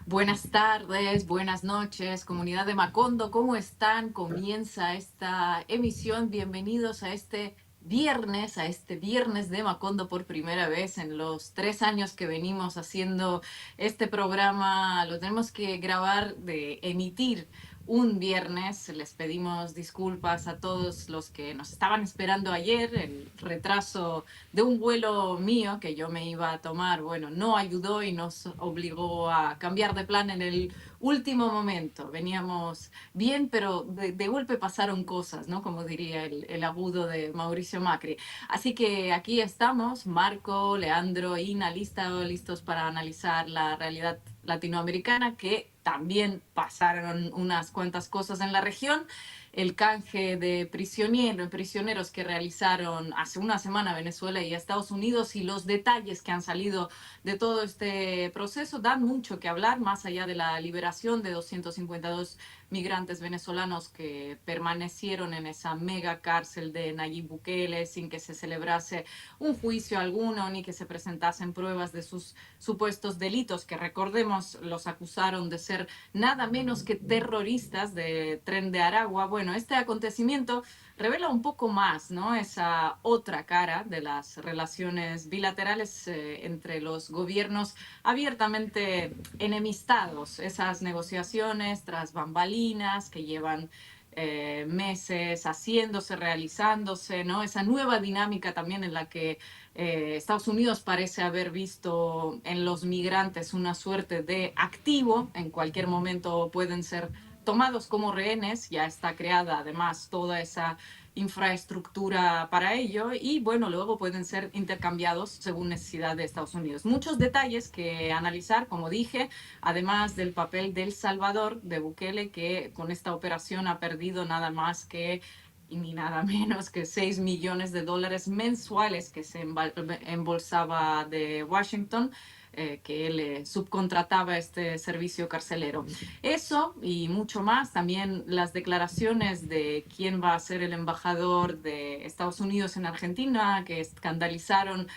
Buenas tardes, buenas noches, comunidad de Macondo, ¿cómo están? Comienza esta emisión. Bienvenidos a este viernes de Macondo por primera vez en los 3 años que venimos haciendo este programa. Lo tenemos que grabar, de emitir un viernes. Les pedimos disculpas a todos los que nos estaban esperando ayer. El retraso de un vuelo mío que yo me iba a tomar, bueno, no ayudó y nos obligó a cambiar de plan en el último momento. Veníamos bien, pero de golpe pasaron cosas, ¿no? Como diría el agudo de Mauricio Macri. Así que aquí estamos, Marco, Leandro, Ina, listos para analizar la realidad latinoamericana, que también pasaron unas cuantas cosas en la región. El canje de prisioneros que realizaron hace una semana Venezuela y Estados Unidos, y los detalles que han salido de todo este proceso dan mucho que hablar, más allá de la liberación de 252 migrantes venezolanos que permanecieron en esa mega cárcel de Nayib Bukele sin que se celebrase un juicio alguno ni que se presentasen pruebas de sus supuestos delitos, que recordemos los acusaron de ser nada menos que terroristas de Tren de Aragua. Bueno, este acontecimiento revela un poco más, ¿no? Esa otra cara de las relaciones bilaterales entre los gobiernos abiertamente enemistados, esas negociaciones tras bambalinas que llevan meses haciéndose, realizándose, ¿no? Esa nueva dinámica también en la que Estados Unidos parece haber visto en los migrantes una suerte de activo. En cualquier momento pueden ser tomados como rehenes. Ya está creada además toda esa infraestructura para ello, y bueno, luego pueden ser intercambiados según necesidad de Estados Unidos. Muchos detalles que analizar, como dije, además del papel del Salvador, de Bukele, que con esta operación ha perdido nada más que y ni nada menos que 6 millones de dólares mensuales que se embolsaba de Washington, que él subcontrataba este servicio carcelero. Eso y mucho más, también las declaraciones de quién va a ser el embajador de Estados Unidos en Argentina, que escandalizaron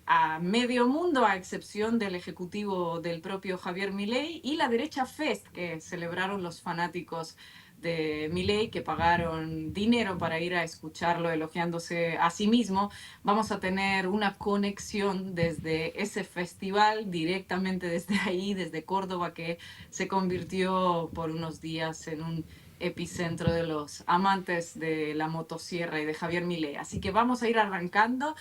a medio mundo, a excepción del ejecutivo del propio Javier Milei y la derecha Fest, que celebraron los fanáticos de Milei, que pagaron dinero para ir a escucharlo elogiándose a sí mismo. Vamos a tener una conexión desde ese festival, directamente desde ahí, desde Córdoba, que se convirtió por unos días en un epicentro de los amantes de la motosierra y de Javier Milei. Así que vamos a ir arrancando.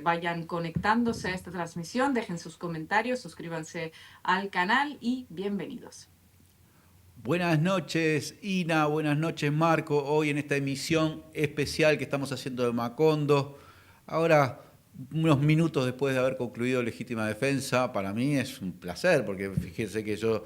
Vayan conectándose a esta transmisión, dejen sus comentarios, suscríbanse al canal y bienvenidos. Buenas noches, Ina, buenas noches, Marco. Hoy en esta emisión especial que estamos haciendo de Macondo, ahora unos minutos después de haber concluido Legítima Defensa, para mí es un placer, porque fíjense que yo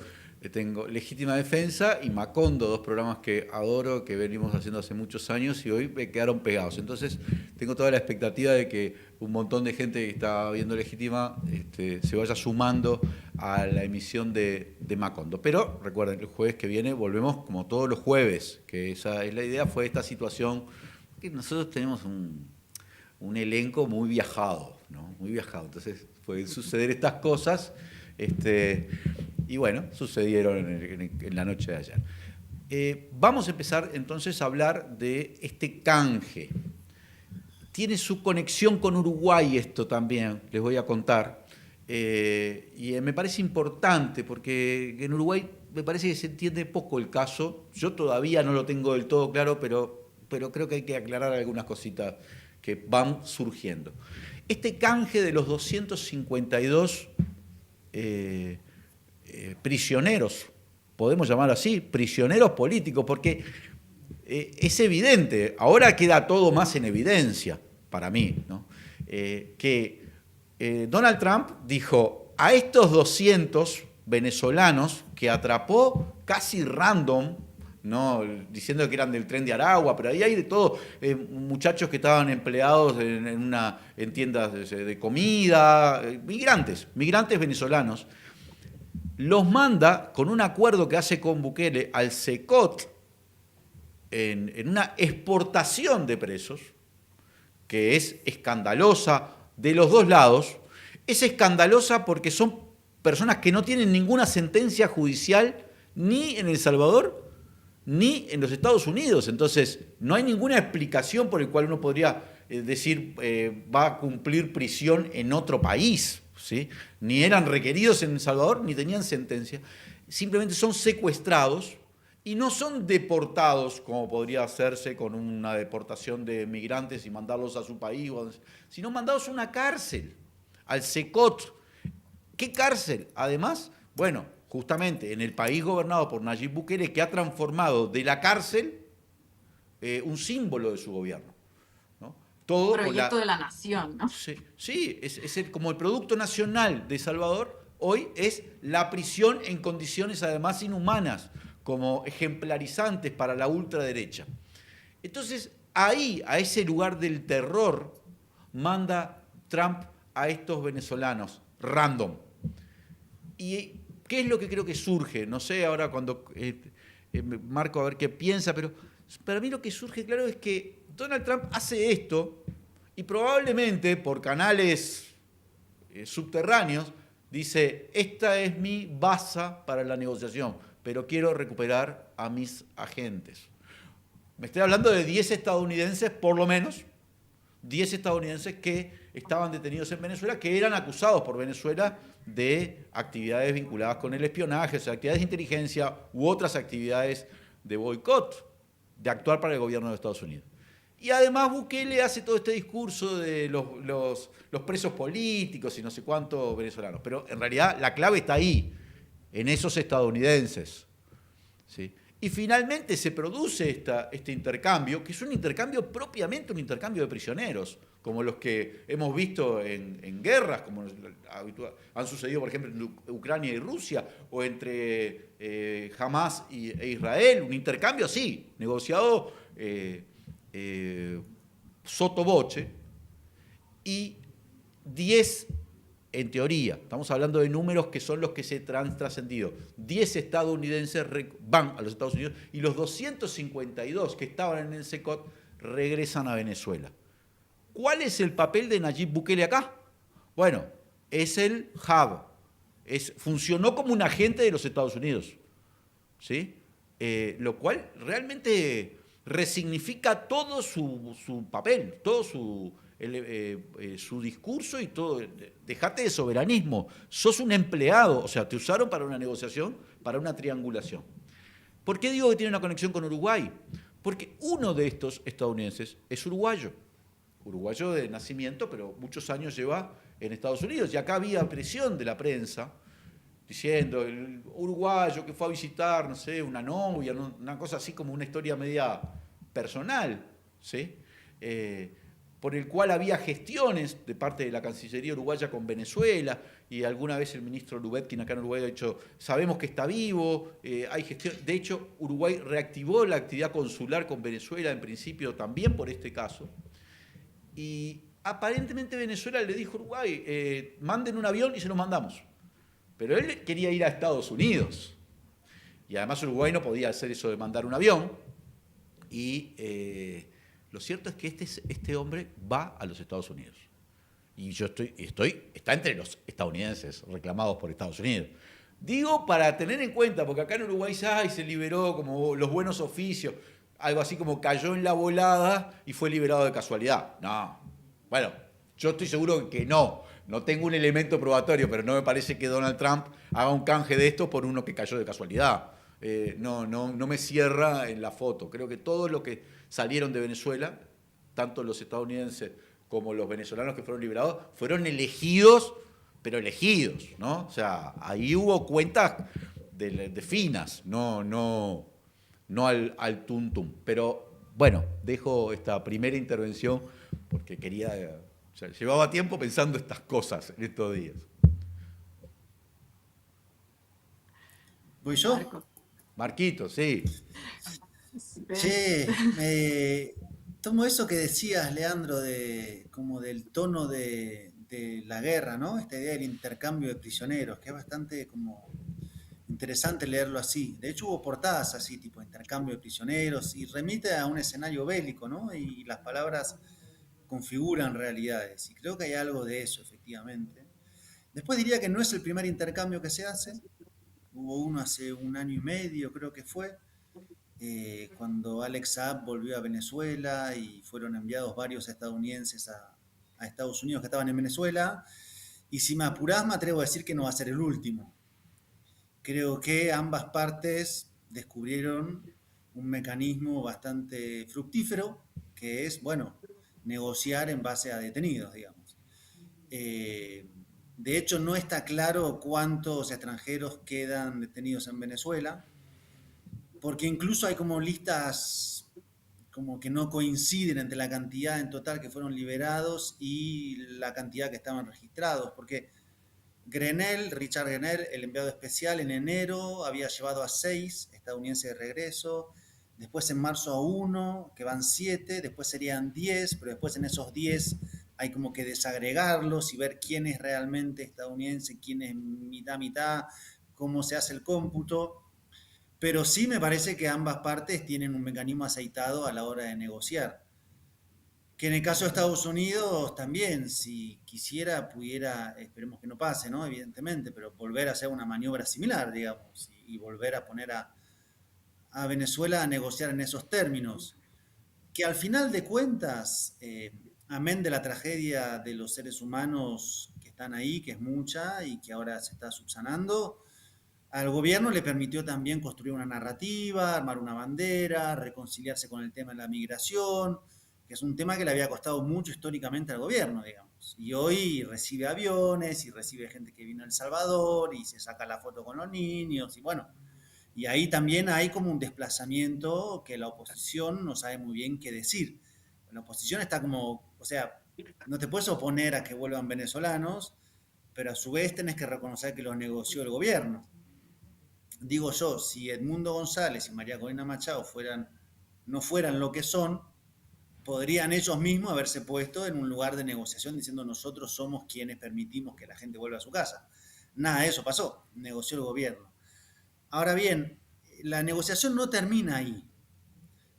tengo Legítima Defensa y Macondo, dos programas que adoro, que venimos haciendo hace muchos años y hoy me quedaron pegados. Entonces tengo toda la expectativa de que un montón de gente que está viendo Legítima se vaya sumando a la emisión de Macondo. Pero recuerden, el jueves que viene volvemos como todos los jueves, que esa es la idea, fue esta situación que nosotros tenemos un elenco muy viajado, ¿no? Muy viajado. Entonces pueden suceder estas cosas, y bueno, sucedieron en la noche de ayer. Vamos a empezar entonces a hablar de este canje. Tiene su conexión con Uruguay esto también, les voy a contar. Y me parece importante porque en Uruguay me parece que se entiende poco el caso. Yo todavía no lo tengo del todo claro, pero creo que hay que aclarar algunas cositas que van surgiendo. Este canje de los 252 prisioneros, podemos llamarlo así, prisioneros políticos, porque es evidente, ahora queda todo más en evidencia para mí, ¿no? Que Donald Trump dijo a estos 200 venezolanos que atrapó casi random, ¿no? Diciendo que eran del Tren de Aragua, pero ahí hay de todo, muchachos que estaban empleados en tiendas de comida, migrantes venezolanos, los manda con un acuerdo que hace con Bukele al SECOT en una exportación de presos, que es escandalosa de los dos lados. Es escandalosa porque son personas que no tienen ninguna sentencia judicial ni en El Salvador ni en los Estados Unidos. Entonces, no hay ninguna explicación por el cual uno podría decir va a cumplir prisión en otro país, ¿sí? Ni eran requeridos en El Salvador ni tenían sentencia. Simplemente son secuestrados y no son deportados como podría hacerse con una deportación de migrantes y mandarlos a su país, sino mandados a una cárcel, al SECOT. ¿Qué cárcel? Además, bueno, justamente en el país gobernado por Nayib Bukele, que ha transformado de la cárcel un símbolo de su gobierno, ¿no? Todo con Proyecto de la nación, ¿no? Sí, sí, como el producto nacional de Salvador, hoy es la prisión en condiciones además inhumanas, como ejemplarizantes para la ultraderecha. Entonces, ahí, a ese lugar del terror, manda Trump a estos venezolanos, random. ¿Y qué es lo que creo que surge? No sé ahora cuando Marco a ver qué piensa, pero para mí lo que surge claro es que Donald Trump hace esto y probablemente por canales subterráneos dice, esta es mi base para la negociación, pero quiero recuperar a mis agentes. Me estoy hablando de 10 estadounidenses, por lo menos, 10 estadounidenses que estaban detenidos en Venezuela, que eran acusados por Venezuela de actividades vinculadas con el espionaje, o sea, actividades de inteligencia u otras actividades de boicot, de actuar para el gobierno de Estados Unidos. Y además Bukele hace todo este discurso de los presos políticos y no sé cuántos venezolanos. Pero en realidad la clave está ahí, en esos estadounidenses, ¿sí? Y finalmente se produce este intercambio, que es un intercambio propiamente un intercambio de prisioneros, como los que hemos visto en guerras, como han sucedido, por ejemplo, en Ucrania y Rusia, o entre Hamas e Israel, un intercambio así, negociado sotto voce, y 10, en teoría, estamos hablando de números que son los que se han trascendido, 10 estadounidenses van a los Estados Unidos y los 252 que estaban en el SECOT regresan a Venezuela. ¿Cuál es el papel de Nayib Bukele acá? Bueno, es el hub, funcionó como un agente de los Estados Unidos, ¿sí? Lo cual realmente resignifica todo su papel, todo su discurso y todo. Dejate de soberanismo, sos un empleado, o sea, te usaron para una negociación, para una triangulación. ¿Por qué digo que tiene una conexión con Uruguay? Porque uno de estos estadounidenses es uruguayo de nacimiento, pero muchos años lleva en Estados Unidos, y acá había presión de la prensa, diciendo, el uruguayo que fue a visitar, no sé, una novia, una cosa así como una historia media personal, ¿sí? Por el cual había gestiones de parte de la Cancillería uruguaya con Venezuela, y alguna vez el ministro Lubetkin acá en Uruguay ha dicho, sabemos que está vivo, hay gestión. De hecho, Uruguay reactivó la actividad consular con Venezuela en principio también por este caso, y aparentemente Venezuela le dijo a Uruguay, manden un avión y se lo mandamos. Pero él quería ir a Estados Unidos. Y además Uruguay no podía hacer eso de mandar un avión. Y lo cierto es que este hombre va a los Estados Unidos. Y yo está entre los estadounidenses reclamados por Estados Unidos. Digo para tener en cuenta, porque acá en Uruguay se liberó como los buenos oficios, algo así como cayó en la volada y fue liberado de casualidad. No. Bueno, yo estoy seguro que no. No tengo un elemento probatorio, pero no me parece que Donald Trump haga un canje de esto por uno que cayó de casualidad. No me cierra en la foto. Creo que todos los que salieron de Venezuela, tanto los estadounidenses como los venezolanos que fueron liberados, fueron elegidos, pero elegidos, ¿no? O sea, ahí hubo cuentas de finas, no al tuntum. Pero bueno, dejo esta primera intervención porque quería... O sea, llevaba tiempo pensando estas cosas en estos días. ¿Voy yo? Marco. Marquito, sí. Che, tomo eso que decías, Leandro, como del tono de la guerra, ¿no? Esta idea del intercambio de prisioneros, que es bastante como interesante leerlo así. De hecho, hubo portadas así, tipo intercambio de prisioneros, y remite a un escenario bélico, ¿no? Y las palabras configuran realidades. Y creo que hay algo de eso, efectivamente. Después diría que no es el primer intercambio que se hace. Hubo uno hace un año y medio, creo que fue, cuando Alex Saab volvió a Venezuela y fueron enviados varios estadounidenses a Estados Unidos que estaban en Venezuela. Y si me apurás, me atrevo a decir que no va a ser el último. Creo que ambas partes descubrieron un mecanismo bastante fructífero, que es, bueno, negociar en base a detenidos, digamos. Eh, de hecho, no está claro cuántos extranjeros quedan detenidos en Venezuela, porque incluso hay como listas como que no coinciden entre la cantidad en total que fueron liberados y la cantidad que estaban registrados, porque Grenell, Richard Grenell, el enviado especial, en enero había llevado a 6 estadounidenses de regreso, después en marzo a uno, que van 7, después serían 10, pero después en esos 10 hay como que desagregarlos y ver quién es realmente estadounidense, quién es mitad mitad, cómo se hace el cómputo. Pero sí me parece que ambas partes tienen un mecanismo aceitado a la hora de negociar. Que en el caso de Estados Unidos también, si quisiera, pudiera, esperemos que no pase, ¿no? Evidentemente, pero volver a hacer una maniobra similar, digamos, y volver a poner a Venezuela a negociar en esos términos. Que al final de cuentas, amén de la tragedia de los seres humanos que están ahí, que es mucha y que ahora se está subsanando, al gobierno le permitió también construir una narrativa, armar una bandera, reconciliarse con el tema de la migración, que es un tema que le había costado mucho históricamente al gobierno, digamos. Y hoy recibe aviones y recibe gente que vino a El Salvador y se saca la foto con los niños y bueno, y ahí también hay como un desplazamiento que la oposición no sabe muy bien qué decir. La oposición está como, o sea, no te puedes oponer a que vuelvan venezolanos, pero a su vez tenés que reconocer que los negoció el gobierno. Digo yo, si Edmundo González y María Corina Machado no fueran lo que son, podrían ellos mismos haberse puesto en un lugar de negociación diciendo nosotros somos quienes permitimos que la gente vuelva a su casa. Nada de eso pasó, negoció el gobierno. Ahora bien, la negociación no termina ahí,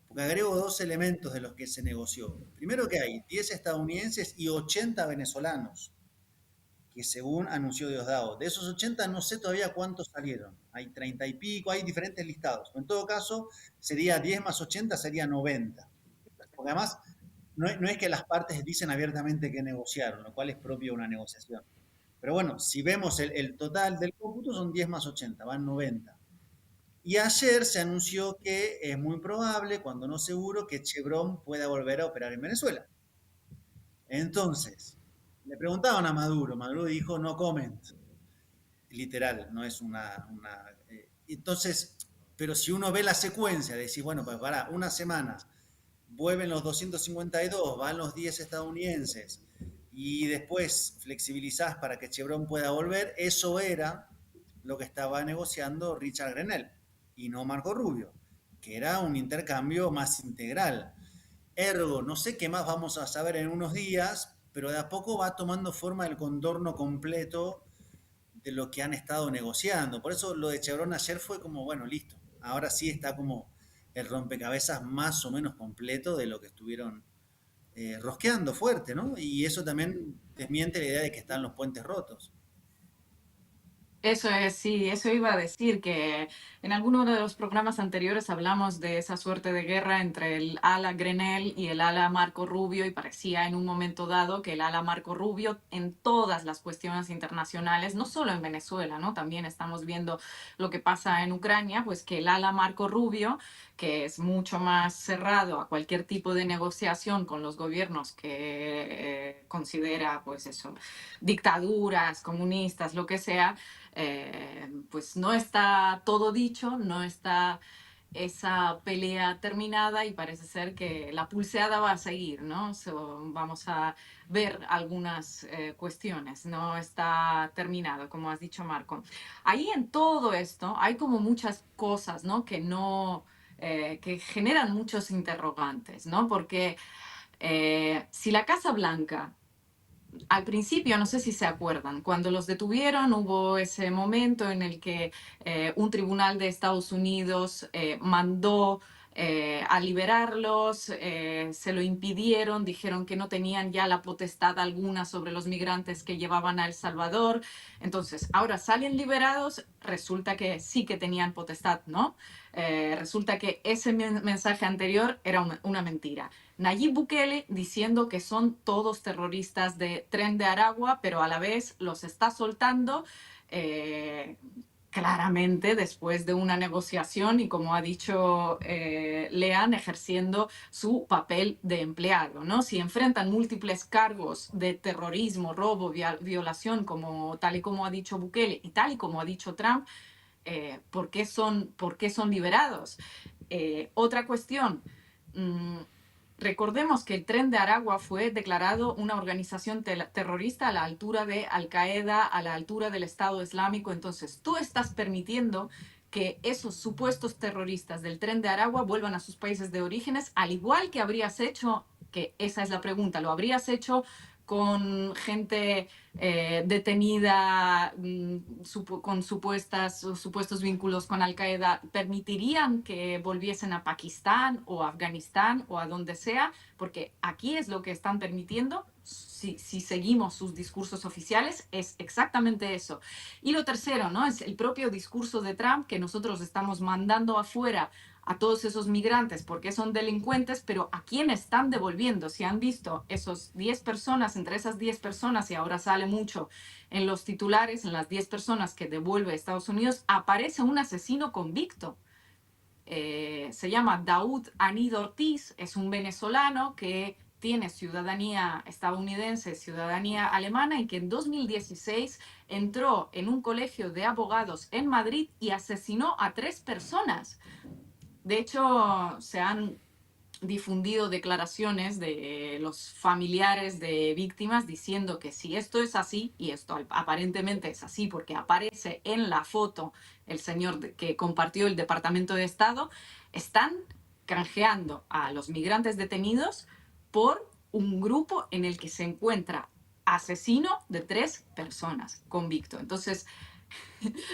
porque agrego dos elementos de los que se negoció. Primero que hay 10 estadounidenses y 80 venezolanos que según anunció Diosdado, de esos 80 no sé todavía cuántos salieron, hay 30 y pico, hay diferentes listados. En todo caso, sería 10 más 80, sería 90. Porque además, no es que las partes dicen abiertamente que negociaron, lo cual es propio de una negociación. Pero bueno, si vemos el total del cómputo, son 10 más 80, van 90. Y ayer se anunció que es muy probable, cuando no seguro, que Chevron pueda volver a operar en Venezuela. Entonces, le preguntaban a Maduro, Maduro dijo no comment, literal, no es entonces, pero si uno ve la secuencia, decís, bueno, pues para una semana, vuelven los 252, van los 10 estadounidenses, y después flexibilizás para que Chevron pueda volver, eso era lo que estaba negociando Richard Grenell, y no Marco Rubio, que era un intercambio más integral. Ergo, no sé qué más vamos a saber en unos días, pero de a poco va tomando forma el contorno completo de lo que han estado negociando. Por eso lo de Chevron ayer fue como, bueno, listo. Ahora sí está como el rompecabezas más o menos completo de lo que estuvieron rosqueando fuerte, ¿no? Y eso también desmiente la idea de que están los puentes rotos. Eso es, sí, eso iba a decir que en alguno de los programas anteriores hablamos de esa suerte de guerra entre el ala Grenell y el ala Marco Rubio y parecía en un momento dado que el ala Marco Rubio en todas las cuestiones internacionales, no solo en Venezuela, ¿no? También estamos viendo lo que pasa en Ucrania, pues que el ala Marco Rubio, que es mucho más cerrado a cualquier tipo de negociación con los gobiernos que considera, pues eso, dictaduras, comunistas, lo que sea, pues no está todo dicho, no está esa pelea terminada y parece ser que la pulseada va a seguir, ¿no? Vamos a ver algunas cuestiones, no está terminado, como has dicho, Marco. Ahí en todo esto hay como muchas cosas, ¿no? Que no, que generan muchos interrogantes, ¿no? Porque si la Casa Blanca al principio, no sé si se acuerdan, cuando los detuvieron hubo ese momento en el que un tribunal de Estados Unidos mandó a liberarlos, se lo impidieron, dijeron que no tenían ya la potestad alguna sobre los migrantes que llevaban a El Salvador. Entonces, ahora salen liberados, resulta que sí que tenían potestad, ¿no? Resulta que ese mensaje anterior era una mentira. Nayib Bukele diciendo que son todos terroristas de Tren de Aragua, pero a la vez los está soltando. eh, Claramente después de una negociación y, como ha dicho Lean, ejerciendo su papel de empleado, ¿no? Si enfrentan múltiples cargos de terrorismo, robo, violación, como, tal y como ha dicho Bukele y tal y como ha dicho Trump, por qué son liberados? Otra cuestión. mmm, Recordemos que el Tren de Aragua fue declarado una organización terrorista a la altura de Al-Qaeda, a la altura del Estado Islámico. Entonces, tú estás permitiendo que esos supuestos terroristas del Tren de Aragua vuelvan a sus países de orígenes, al igual que habrías hecho, que esa es la pregunta, lo habrías hecho con gente detenida con supuestos vínculos con Al-Qaeda. ¿Permitirían que volviesen a Pakistán o a Afganistán o a donde sea? Porque aquí es lo que están permitiendo, si seguimos sus discursos oficiales, es exactamente eso. Y lo tercero, ¿no? Es el propio discurso de Trump, que nosotros estamos mandando afuera a todos esos migrantes porque son delincuentes, pero ¿a quién están devolviendo? Si han visto esos 10 personas, entre esas 10 personas, y ahora sale mucho en los titulares, en las 10 personas que devuelve a Estados Unidos, aparece un asesino convicto. Se llama Daoud Anid Ortiz, es un venezolano que tiene ciudadanía estadounidense, ciudadanía alemana, y que en 2016 entró en un colegio de abogados en Madrid y asesinó a 3 personas. De hecho, se han difundido declaraciones de los familiares de víctimas diciendo que si esto es así, y esto aparentemente es así porque aparece en la foto el señor que compartió el Departamento de Estado, están canjeando a los migrantes detenidos por un grupo en el que se encuentra asesino de 3 personas convicto. Entonces,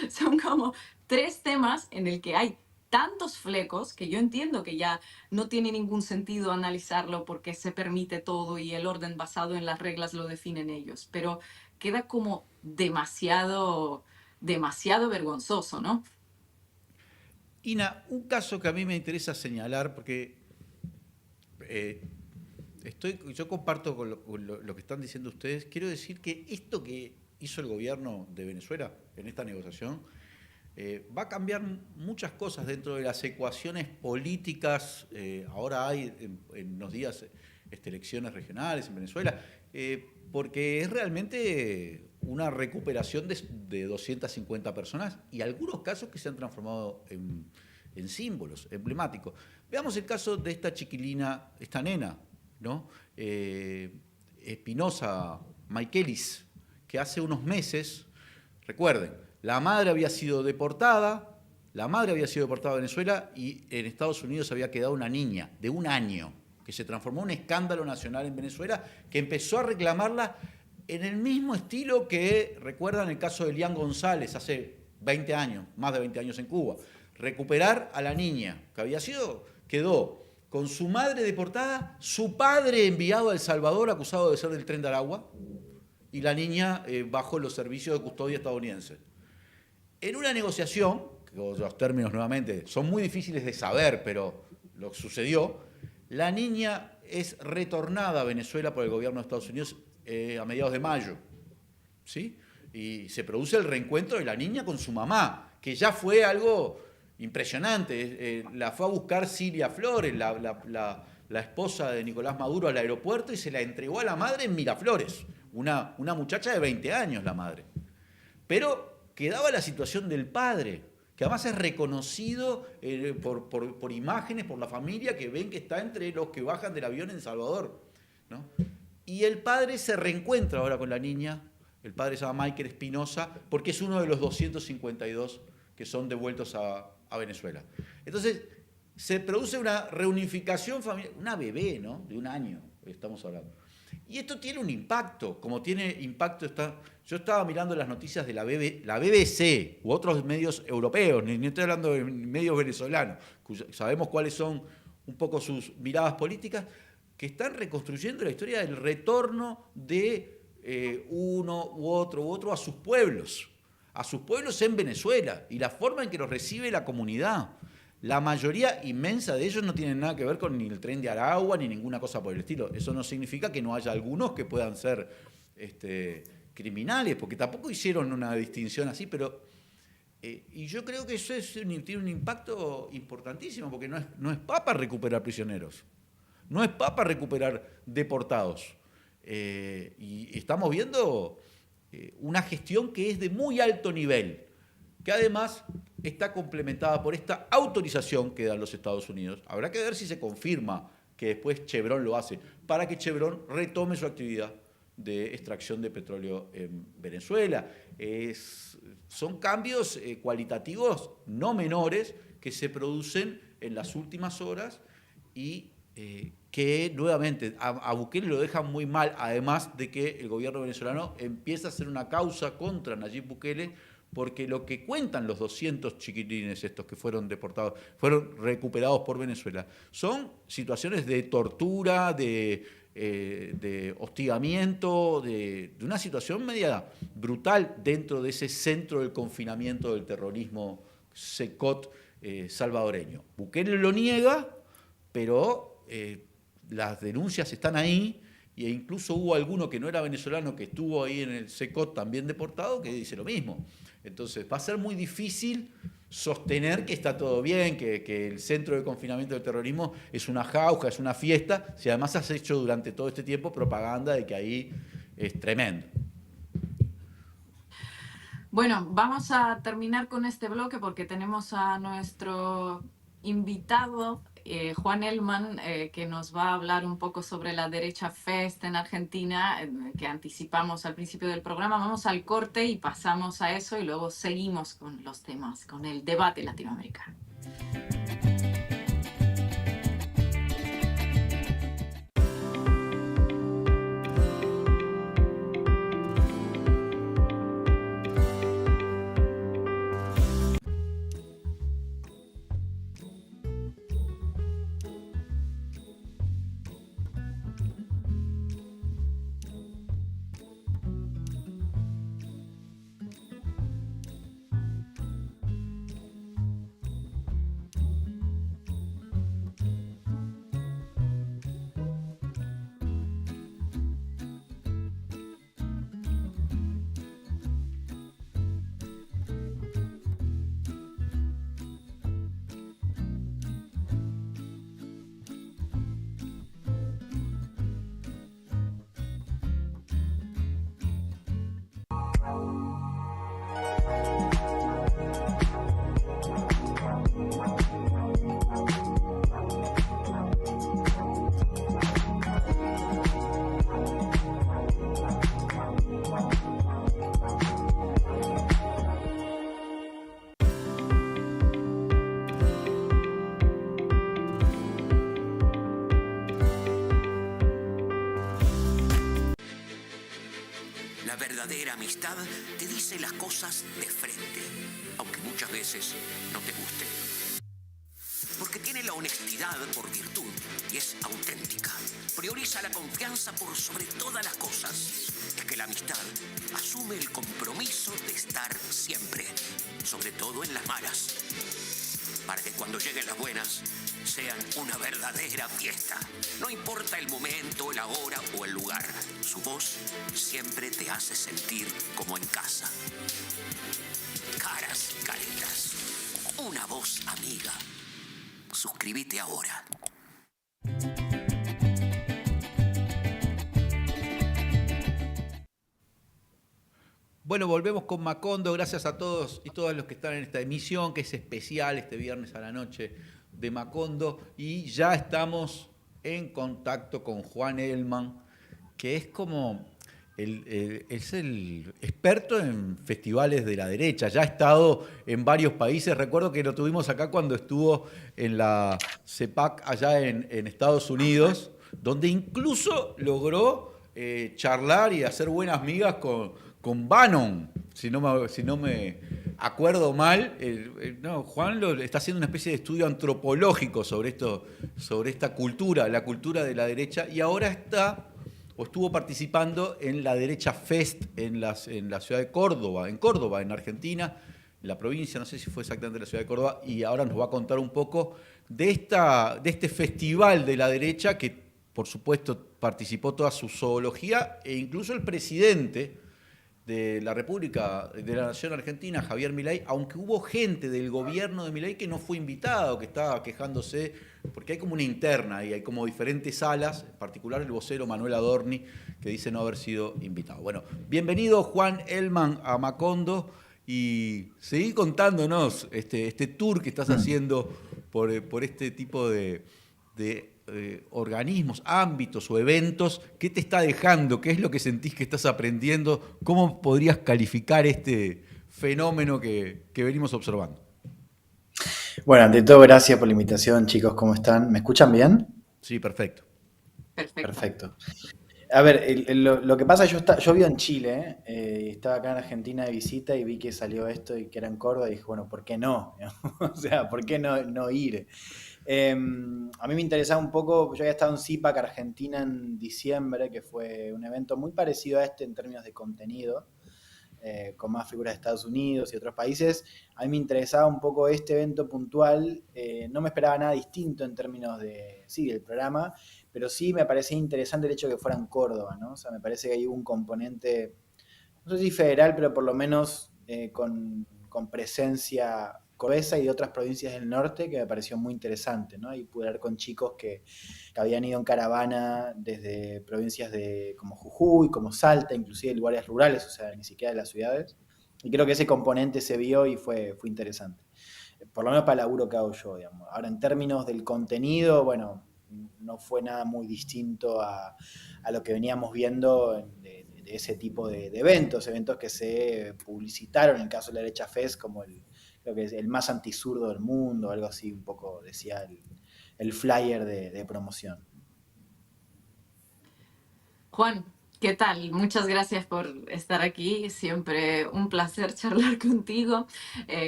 son como 3 temas en el que hay tantos flecos que yo entiendo que ya no tiene ningún sentido analizarlo porque se permite todo y el orden basado en las reglas lo definen ellos, pero queda como demasiado vergonzoso, ¿no? Ina, un caso que a mí me interesa señalar, porque eh, yo comparto con lo que están diciendo ustedes. Quiero decir que esto que hizo el gobierno de Venezuela en esta negociación va a cambiar muchas cosas dentro de las ecuaciones políticas. Ahora hay en unos días elecciones regionales en Venezuela, porque es realmente una recuperación de 250 personas y algunos casos que se han transformado en símbolos emblemáticos. Veamos el caso de esta chiquilina, esta nena, ¿no? Espinosa Michaelis, que hace unos meses, recuerden, la madre había sido deportada a Venezuela, y en Estados Unidos había quedado una niña de 1 año, que se transformó en un escándalo nacional en Venezuela, que empezó a reclamarla en el mismo estilo que, recuerdan el caso de Elian González hace 20 años, más de 20 años en Cuba. Recuperar a la niña que había sido, quedó con su madre deportada, su padre enviado a El Salvador acusado de ser del Tren de Aragua, y la niña bajo los servicios de custodia estadounidenses. En una negociación, que los términos nuevamente son muy difíciles de saber, pero lo que sucedió, la niña es retornada a Venezuela por el gobierno de Estados Unidos a mediados de mayo, ¿sí? Y se produce el reencuentro de la niña con su mamá, que ya fue algo impresionante. La fue a buscar Cilia Flores, la esposa de Nicolás Maduro, al aeropuerto, y se la entregó a la madre en Miraflores, una muchacha de 20 años, la madre. Pero quedaba la situación del padre, que además es reconocido por imágenes, por la familia, que ven que está entre los que bajan del avión en Salvador, ¿no? Y el padre se reencuentra ahora con la niña. El padre se llama Michael Espinosa, porque es uno de los 252 que son devueltos a Venezuela. Entonces, se produce una reunificación familiar, una bebé, ¿no? De 1 año, estamos hablando. Y esto tiene un impacto, como tiene impacto yo estaba mirando las noticias de la BBC u otros medios europeos, ni estoy hablando de medios venezolanos, sabemos cuáles son un poco sus miradas políticas, que están reconstruyendo la historia del retorno de uno u otro a sus pueblos en Venezuela y la forma en que los recibe la comunidad. La mayoría inmensa de ellos no tienen nada que ver con ni el Tren de Aragua ni ninguna cosa por el estilo. Eso no significa que no haya algunos que puedan ser criminales, porque tampoco hicieron una distinción así, pero y yo creo que eso tiene un impacto importantísimo, porque no es papa recuperar prisioneros, no es papa recuperar deportados. Y estamos viendo una gestión que es de muy alto nivel, que además está complementada por esta autorización que dan los Estados Unidos. Habrá que ver si se confirma que después Chevron lo hace, para que Chevron retome su actividad de extracción de petróleo en Venezuela. Son cambios cualitativos no menores que se producen en las últimas horas y que nuevamente a Bukele lo dejan muy mal, además de que el gobierno venezolano empieza a hacer una causa contra Nayib Bukele, porque lo que cuentan los 200 chiquilines estos que fueron deportados, fueron recuperados por Venezuela, son situaciones de tortura, de hostigamiento, de una situación media brutal dentro de ese centro del confinamiento del terrorismo secot salvadoreño. Bukele lo niega, pero las denuncias están ahí, e incluso hubo alguno que no era venezolano que estuvo ahí en el secot también deportado que dice lo mismo. Entonces va a ser muy difícil sostener que está todo bien, que el centro de confinamiento del terrorismo es una jauja, es una fiesta, si además has hecho durante todo este tiempo propaganda de que ahí es tremendo. Bueno, vamos a terminar con este bloque porque tenemos a nuestro invitado, Juan Elman, que nos va a hablar un poco sobre la Derecha Fest en Argentina, que anticipamos al principio del programa. Vamos al corte y pasamos a eso y luego seguimos con los temas, con el debate latinoamericano. La verdadera amistad te dice las cosas de frente, aunque muchas veces no te guste. Porque tiene la honestidad por virtud y es auténtica. Prioriza la confianza por sobre todas las cosas. Es que la amistad asume el compromiso de estar siempre, sobre todo en las malas, para que cuando lleguen las buenas sean una verdadera fiesta. No importa el momento, la hora o el lugar, su voz siempre te hace sentir como en casa. Caras y caretas, una voz amiga. Suscríbete ahora. Bueno, volvemos con Macondo. Gracias a todos y todas los que están en esta emisión, que es especial este viernes a la noche de Macondo. Y ya estamos en contacto con Juan Elman, que es como es el experto en festivales de la derecha. Ya ha estado en varios países. Recuerdo que lo tuvimos acá cuando estuvo en la CEPAC allá en Estados Unidos, donde incluso logró charlar y hacer buenas migas con Bannon, si no me acuerdo mal. No, Juan está haciendo una especie de estudio antropológico sobre esto, sobre esta cultura, la cultura de la derecha, y ahora estuvo participando en la Derecha Fest en la ciudad de Córdoba, en Argentina, en la provincia, no sé si fue exactamente la ciudad de Córdoba, y ahora nos va a contar un poco de este festival de la derecha que, por supuesto, participó toda su zoología, e incluso el presidente de la República, de la Nación Argentina, Javier Milei, aunque hubo gente del gobierno de Milei que no fue invitada o que estaba quejándose, porque hay como una interna y hay como diferentes salas, en particular el vocero Manuel Adorni, que dice no haber sido invitado. Bueno, bienvenido Juan Elman a Macondo, y seguí contándonos este tour que estás haciendo por este tipo de organismos, ámbitos o eventos. ¿Qué te está dejando? ¿Qué es lo que sentís que estás aprendiendo? ¿Cómo podrías calificar este fenómeno que venimos observando? Bueno, ante todo, gracias por la invitación, chicos. ¿Cómo están? ¿Me escuchan bien? Sí, perfecto. Perfecto. Perfecto. A ver, lo que pasa, yo vivo en Chile, estaba acá en Argentina de visita y vi que salió esto y que era en Córdoba y dije, bueno, ¿por qué no? O sea, ¿por qué no ir? A mí me interesaba un poco, yo había estado en CIPAC Argentina en diciembre, que fue un evento muy parecido a este en términos de contenido, con más figuras de Estados Unidos y otros países. A mí me interesaba un poco este evento puntual, no me esperaba nada distinto en términos del programa, pero sí me parecía interesante el hecho de que fuera en Córdoba, ¿no? O sea, me parece que hay un componente, no sé si federal, pero por lo menos con presencia cordobesa y de otras provincias del norte, que me pareció muy interesante, ¿no? Y pude hablar con chicos que habían ido en caravana desde provincias como Jujuy, como Salta, inclusive lugares rurales, o sea, ni siquiera de las ciudades. Y creo que ese componente se vio y fue interesante. Por lo menos para el laburo que hago yo, digamos. Ahora, en términos del contenido, bueno, no fue nada muy distinto a lo que veníamos viendo de ese tipo de eventos que se publicitaron, en el caso de la Derecha Fest, como creo que es el más antisurdo del mundo, algo así, un poco decía el flyer de promoción. Juan, ¿qué tal? Muchas gracias por estar aquí. Siempre un placer charlar contigo.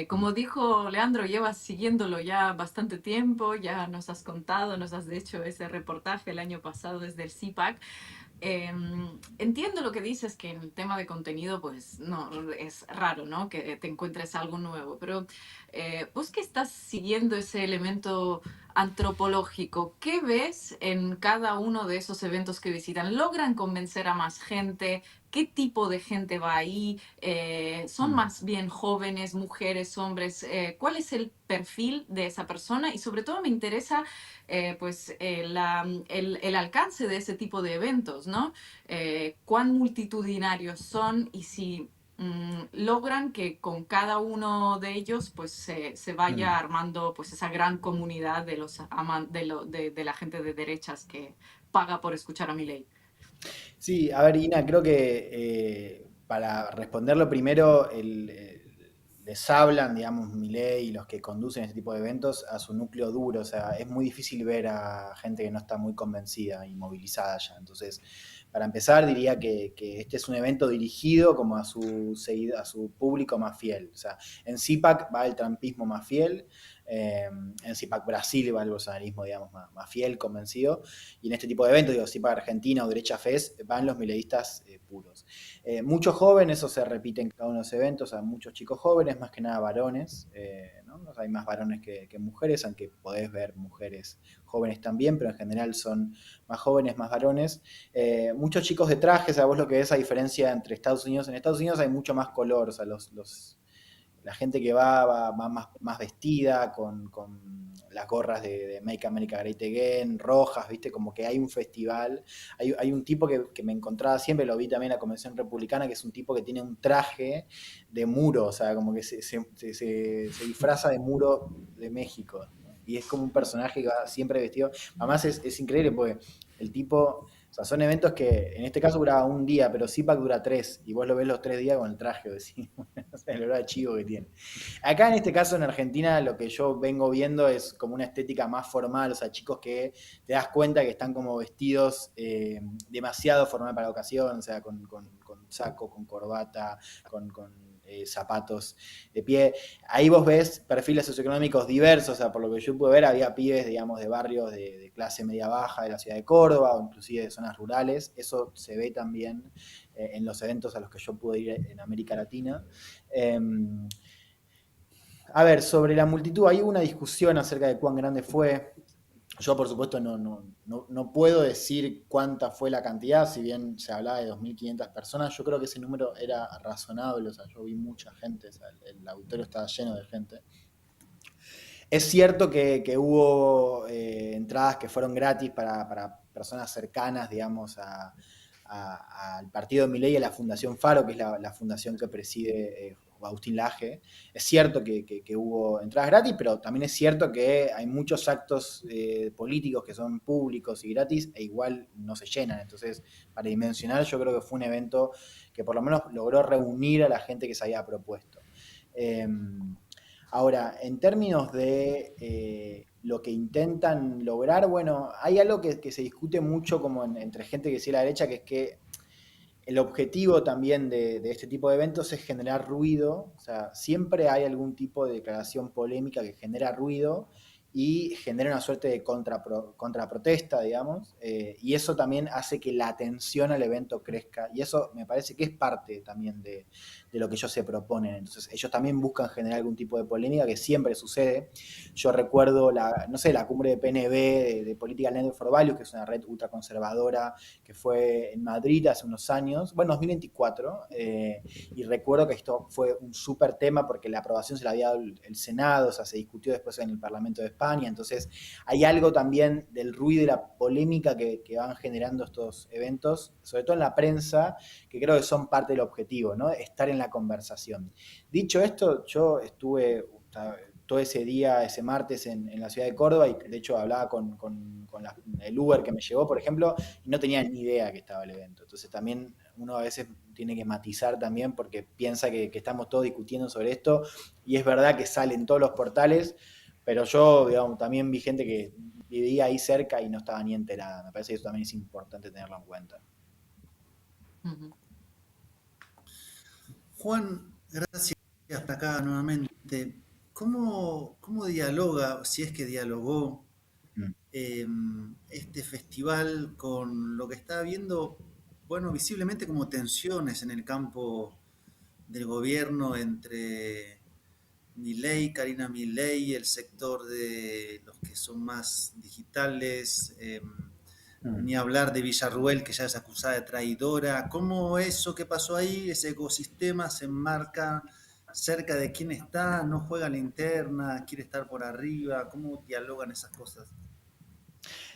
Como dijo Leandro, llevas siguiéndolo ya bastante tiempo, ya nos has contado, nos has hecho ese reportaje el año pasado desde el CIPAC. Entiendo lo que dices, que en el tema de contenido, pues no, es raro, ¿no? Que te encuentres algo nuevo, pero vos que estás siguiendo ese elemento antropológico, ¿qué ves en cada uno de esos eventos que visitan? ¿Logran convencer a más gente? ¿Qué tipo de gente va ahí? ¿Son más bien jóvenes, mujeres, hombres? ¿Cuál es el perfil de esa persona? Y sobre todo me interesa el alcance de ese tipo de eventos, ¿no? Cuán multitudinarios son y si logran que con cada uno de ellos pues se vaya armando pues esa gran comunidad de de la gente de derechas que paga por escuchar a Milei. Sí, a ver, Ina, creo que para responderlo primero, les hablan, digamos, Milei y los que conducen este tipo de eventos a su núcleo duro. O sea, es muy difícil ver a gente que no está muy convencida y movilizada ya. Entonces, para empezar, diría que este es un evento dirigido como a su público más fiel. O sea, en CIPAC va el trumpismo más fiel, en CIPAC Brasil va el bolsonarismo, digamos, más fiel, convencido, y en este tipo de eventos, digo, CIPAC Argentina o Derecha Fest, van los mileístas puros. Muchos jóvenes, eso se repite en cada uno de los eventos, hay muchos chicos jóvenes, más que nada varones, ¿no? O sea, hay más varones que mujeres, aunque podés ver mujeres jóvenes también, pero en general son más jóvenes, más varones. Muchos chicos de traje, o sea, vos lo que ves a diferencia entre Estados Unidos, en Estados Unidos hay mucho más color, o sea, la gente que va más vestida, con las gorras de Make America Great Again, rojas, ¿viste? Como que hay un festival. Hay un tipo que me encontraba siempre, lo vi también en la Convención Republicana, que es un tipo que tiene un traje de muro, o sea, como que se disfraza de muro de México. Y es como un personaje que va siempre vestido. Además es increíble porque el tipo sea, son eventos que en este caso duraba un día, pero CIPAC dura 3, y vos lo ves los 3 días con el traje, decís, o sea, el olor a chivo que tiene. Acá en este caso en Argentina lo que yo vengo viendo es como una estética más formal, o sea, chicos que te das cuenta que están como vestidos demasiado formal para la ocasión, o sea, con saco, con corbata, con zapatos de pie. Ahí vos ves perfiles socioeconómicos diversos, o sea, por lo que yo pude ver, había pibes, digamos, de barrios de clase media-baja de la ciudad de Córdoba, o inclusive de zonas rurales. Eso se ve también en los eventos a los que yo pude ir en América Latina. Eh, a ver, sobre la multitud, hay una discusión acerca de cuán grande fue. Yo, por supuesto, no puedo decir cuánta fue la cantidad, si bien se hablaba de 2.500 personas, yo creo que ese número era razonable, o sea, yo vi mucha gente, o sea, el auditorio estaba lleno de gente. Es cierto que hubo entradas que fueron gratis para personas cercanas, digamos, al partido de Milei y a la Fundación Faro, que es la fundación que preside Agustín Laje. Es cierto que hubo entradas gratis, pero también es cierto que hay muchos actos políticos que son públicos y gratis e igual no se llenan. Entonces, para dimensionar, yo creo que fue un evento que por lo menos logró reunir a la gente que se había propuesto. Eh, Ahora, en términos de lo que intentan lograr, bueno, hay algo que se discute mucho como entre gente que sigue la derecha, que es que el objetivo también de este tipo de eventos es generar ruido, o sea, siempre hay algún tipo de declaración polémica que genera ruido y genera una suerte de contraprotesta, digamos, y eso también hace que la atención al evento crezca, y eso me parece que es parte también de lo que ellos se proponen. Entonces, ellos también buscan generar algún tipo de polémica que siempre sucede. Yo recuerdo no sé, la cumbre de PNB, de Political Network for Values, que es una red ultraconservadora que fue en Madrid hace unos años, bueno, 2024, y recuerdo que esto fue un súper tema porque la aprobación se la había dado el Senado, o sea, se discutió después en el Parlamento de España, entonces hay algo también del ruido y la polémica que van generando estos eventos, sobre todo en la prensa, que creo que son parte del objetivo, ¿no? Estar en la conversación. Dicho esto, yo estuve todo ese día, ese martes, en la ciudad de Córdoba, y de hecho hablaba con el Uber que me llevó, por ejemplo, y no tenía ni idea que estaba el evento. Entonces también uno a veces tiene que matizar también porque piensa que estamos todos discutiendo sobre esto, y es verdad que sale en todos los portales, pero yo, digamos, también vi gente que vivía ahí cerca y no estaba ni enterada. Me parece que eso también es importante tenerlo en cuenta. Ujú. Juan, gracias por acá nuevamente. ¿Cómo dialoga, si es que dialogó, Mm. este festival con lo que está habiendo, bueno, visiblemente como tensiones en el campo del gobierno entre Milei, Karina Milei, el sector de los que son más digitales, Mm. ni hablar de Villarruel, que ya es acusada de traidora? ¿Cómo eso que pasó ahí, ese ecosistema se enmarca cerca de quién está, no juega la interna, quiere estar por arriba? ¿Cómo dialogan esas cosas?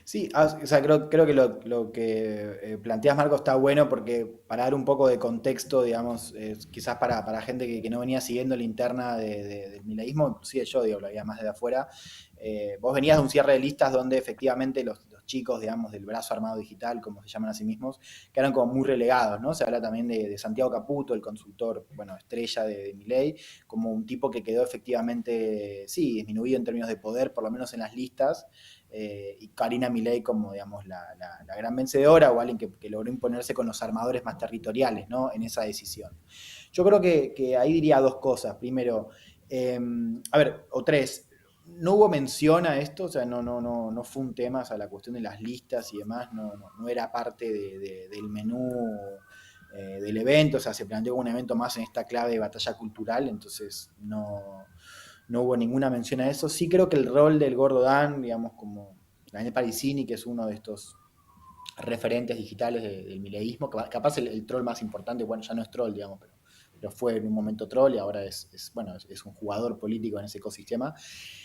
Sí, o sea, creo que lo que planteas, Marco, está bueno porque para dar un poco de contexto, digamos, quizás para gente que no venía siguiendo la interna del mileísmo, inclusive yo, digo, lo había más desde afuera, vos venías de un cierre de listas donde efectivamente los chicos, digamos, del brazo armado digital, como se llaman a sí mismos, quedaron como muy relegados, ¿no? Se habla también de Santiago Caputo, el consultor, bueno, estrella de Milei, como un tipo que quedó efectivamente, sí, disminuido en términos de poder, por lo menos en las listas, y Karina Milei como, digamos, la gran vencedora o alguien que logró imponerse con los armadores más territoriales, ¿no? En esa decisión. Yo creo que ahí diría dos cosas. Primero, a ver, o tres. No hubo mención a esto, o sea, no fue un tema, o sea, la cuestión de las listas y demás no era parte del menú del evento, o sea, se planteó como un evento más en esta clave de batalla cultural, entonces no hubo ninguna mención a eso. Sí creo que el rol del Gordo Dan, digamos, como Daniel Parisini, que es uno de estos referentes digitales del mileísmo, capaz el troll más importante, bueno, ya no es troll, digamos, pero fue en un momento troll y ahora bueno, es un jugador político en ese ecosistema.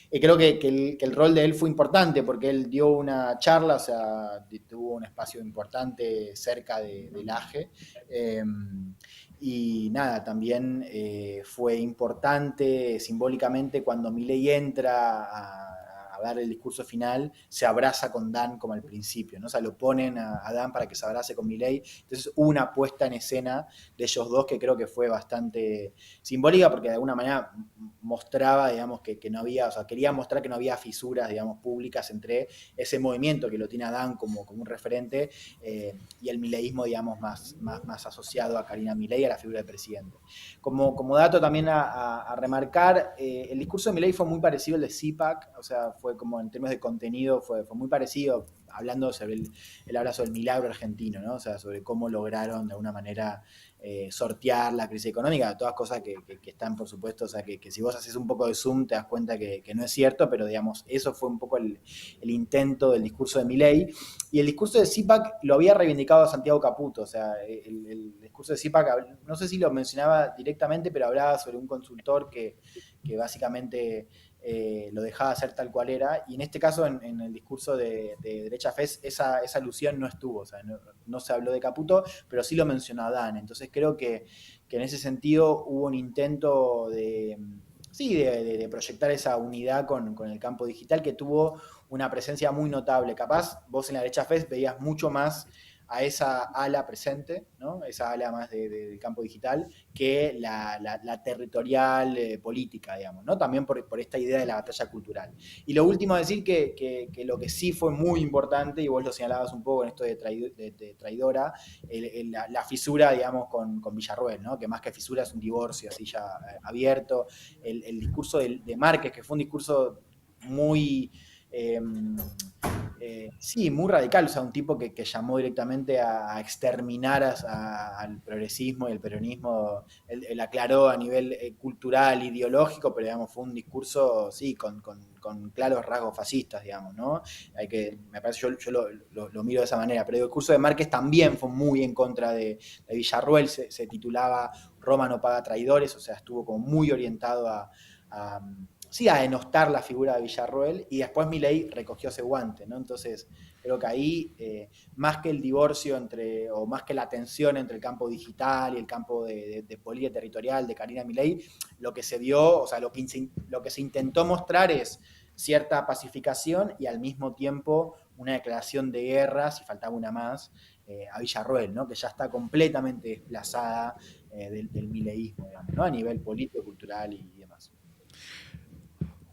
Creo que el rol de él fue importante porque él dio una charla, o sea, tuvo un espacio importante cerca del AGE. Y nada, también fue importante simbólicamente cuando Milei entra a dar el discurso final, se abraza con Dan como al principio, ¿no? O sea, lo ponen a Dan para que se abrace con Milei. Entonces hubo una puesta en escena de ellos dos que creo que fue bastante simbólica porque de alguna manera mostraba, digamos, que no había, o sea, quería mostrar que no había fisuras, digamos, públicas entre ese movimiento que lo tiene a Dan como un referente y el mileísmo, digamos, más asociado a Karina Milei y a la figura del presidente. Como dato también a remarcar, el discurso de Milei fue muy parecido al de CPAC, o sea, fue como en términos de contenido, fue muy parecido, hablando sobre el abrazo del milagro argentino, ¿no? O sea, sobre cómo lograron de alguna manera sortear la crisis económica, todas cosas que están, por supuesto, o sea, que si vos haces un poco de zoom te das cuenta que no es cierto, pero digamos, eso fue un poco el intento del discurso de Milei. Y el discurso de CPAC lo había reivindicado Santiago Caputo, o sea, el discurso de CPAC, no sé si lo mencionaba directamente, pero hablaba sobre un consultor que básicamente lo dejaba hacer tal cual era, y en este caso en el discurso de Derecha Fest esa alusión no estuvo, o sea, no se habló de Caputo, pero sí lo mencionó Dan. Entonces creo que en ese sentido hubo un intento de proyectar esa unidad con el campo digital que tuvo una presencia muy notable. Capaz vos en la Derecha Fest veías mucho más a esa ala presente, ¿no? Esa ala más del campo digital, que la territorial política, digamos, ¿no? También por esta idea de la batalla cultural. Y lo último, decir que lo que sí fue muy importante, y vos lo señalabas un poco en esto de traidora, la fisura, digamos, con Villarroel, ¿no? Que más que fisura es un divorcio así ya abierto. El discurso de Márquez, que fue un discurso muy... sí, muy radical, o sea, un tipo que llamó directamente a exterminar al progresismo y el peronismo, él aclaró a nivel cultural, ideológico, pero digamos, fue un discurso, sí, con claros rasgos fascistas, digamos, ¿no? Me parece, yo lo miro de esa manera, pero el discurso de Márquez también fue muy en contra de Villarroel, se titulaba Roma no paga traidores, o sea, estuvo como muy orientado a denostar la figura de Villarroel, y después Milei recogió ese guante, ¿no? Entonces, creo que ahí, más que el divorcio o más que la tensión entre el campo digital y el campo de política territorial de Karina Milei, lo que se vio, o sea, lo que se intentó mostrar es cierta pacificación y al mismo tiempo una declaración de guerra, si faltaba una más, a Villarroel, ¿no? Que ya está completamente desplazada del mileísmo, digamos, ¿no? A nivel político, cultural y demás.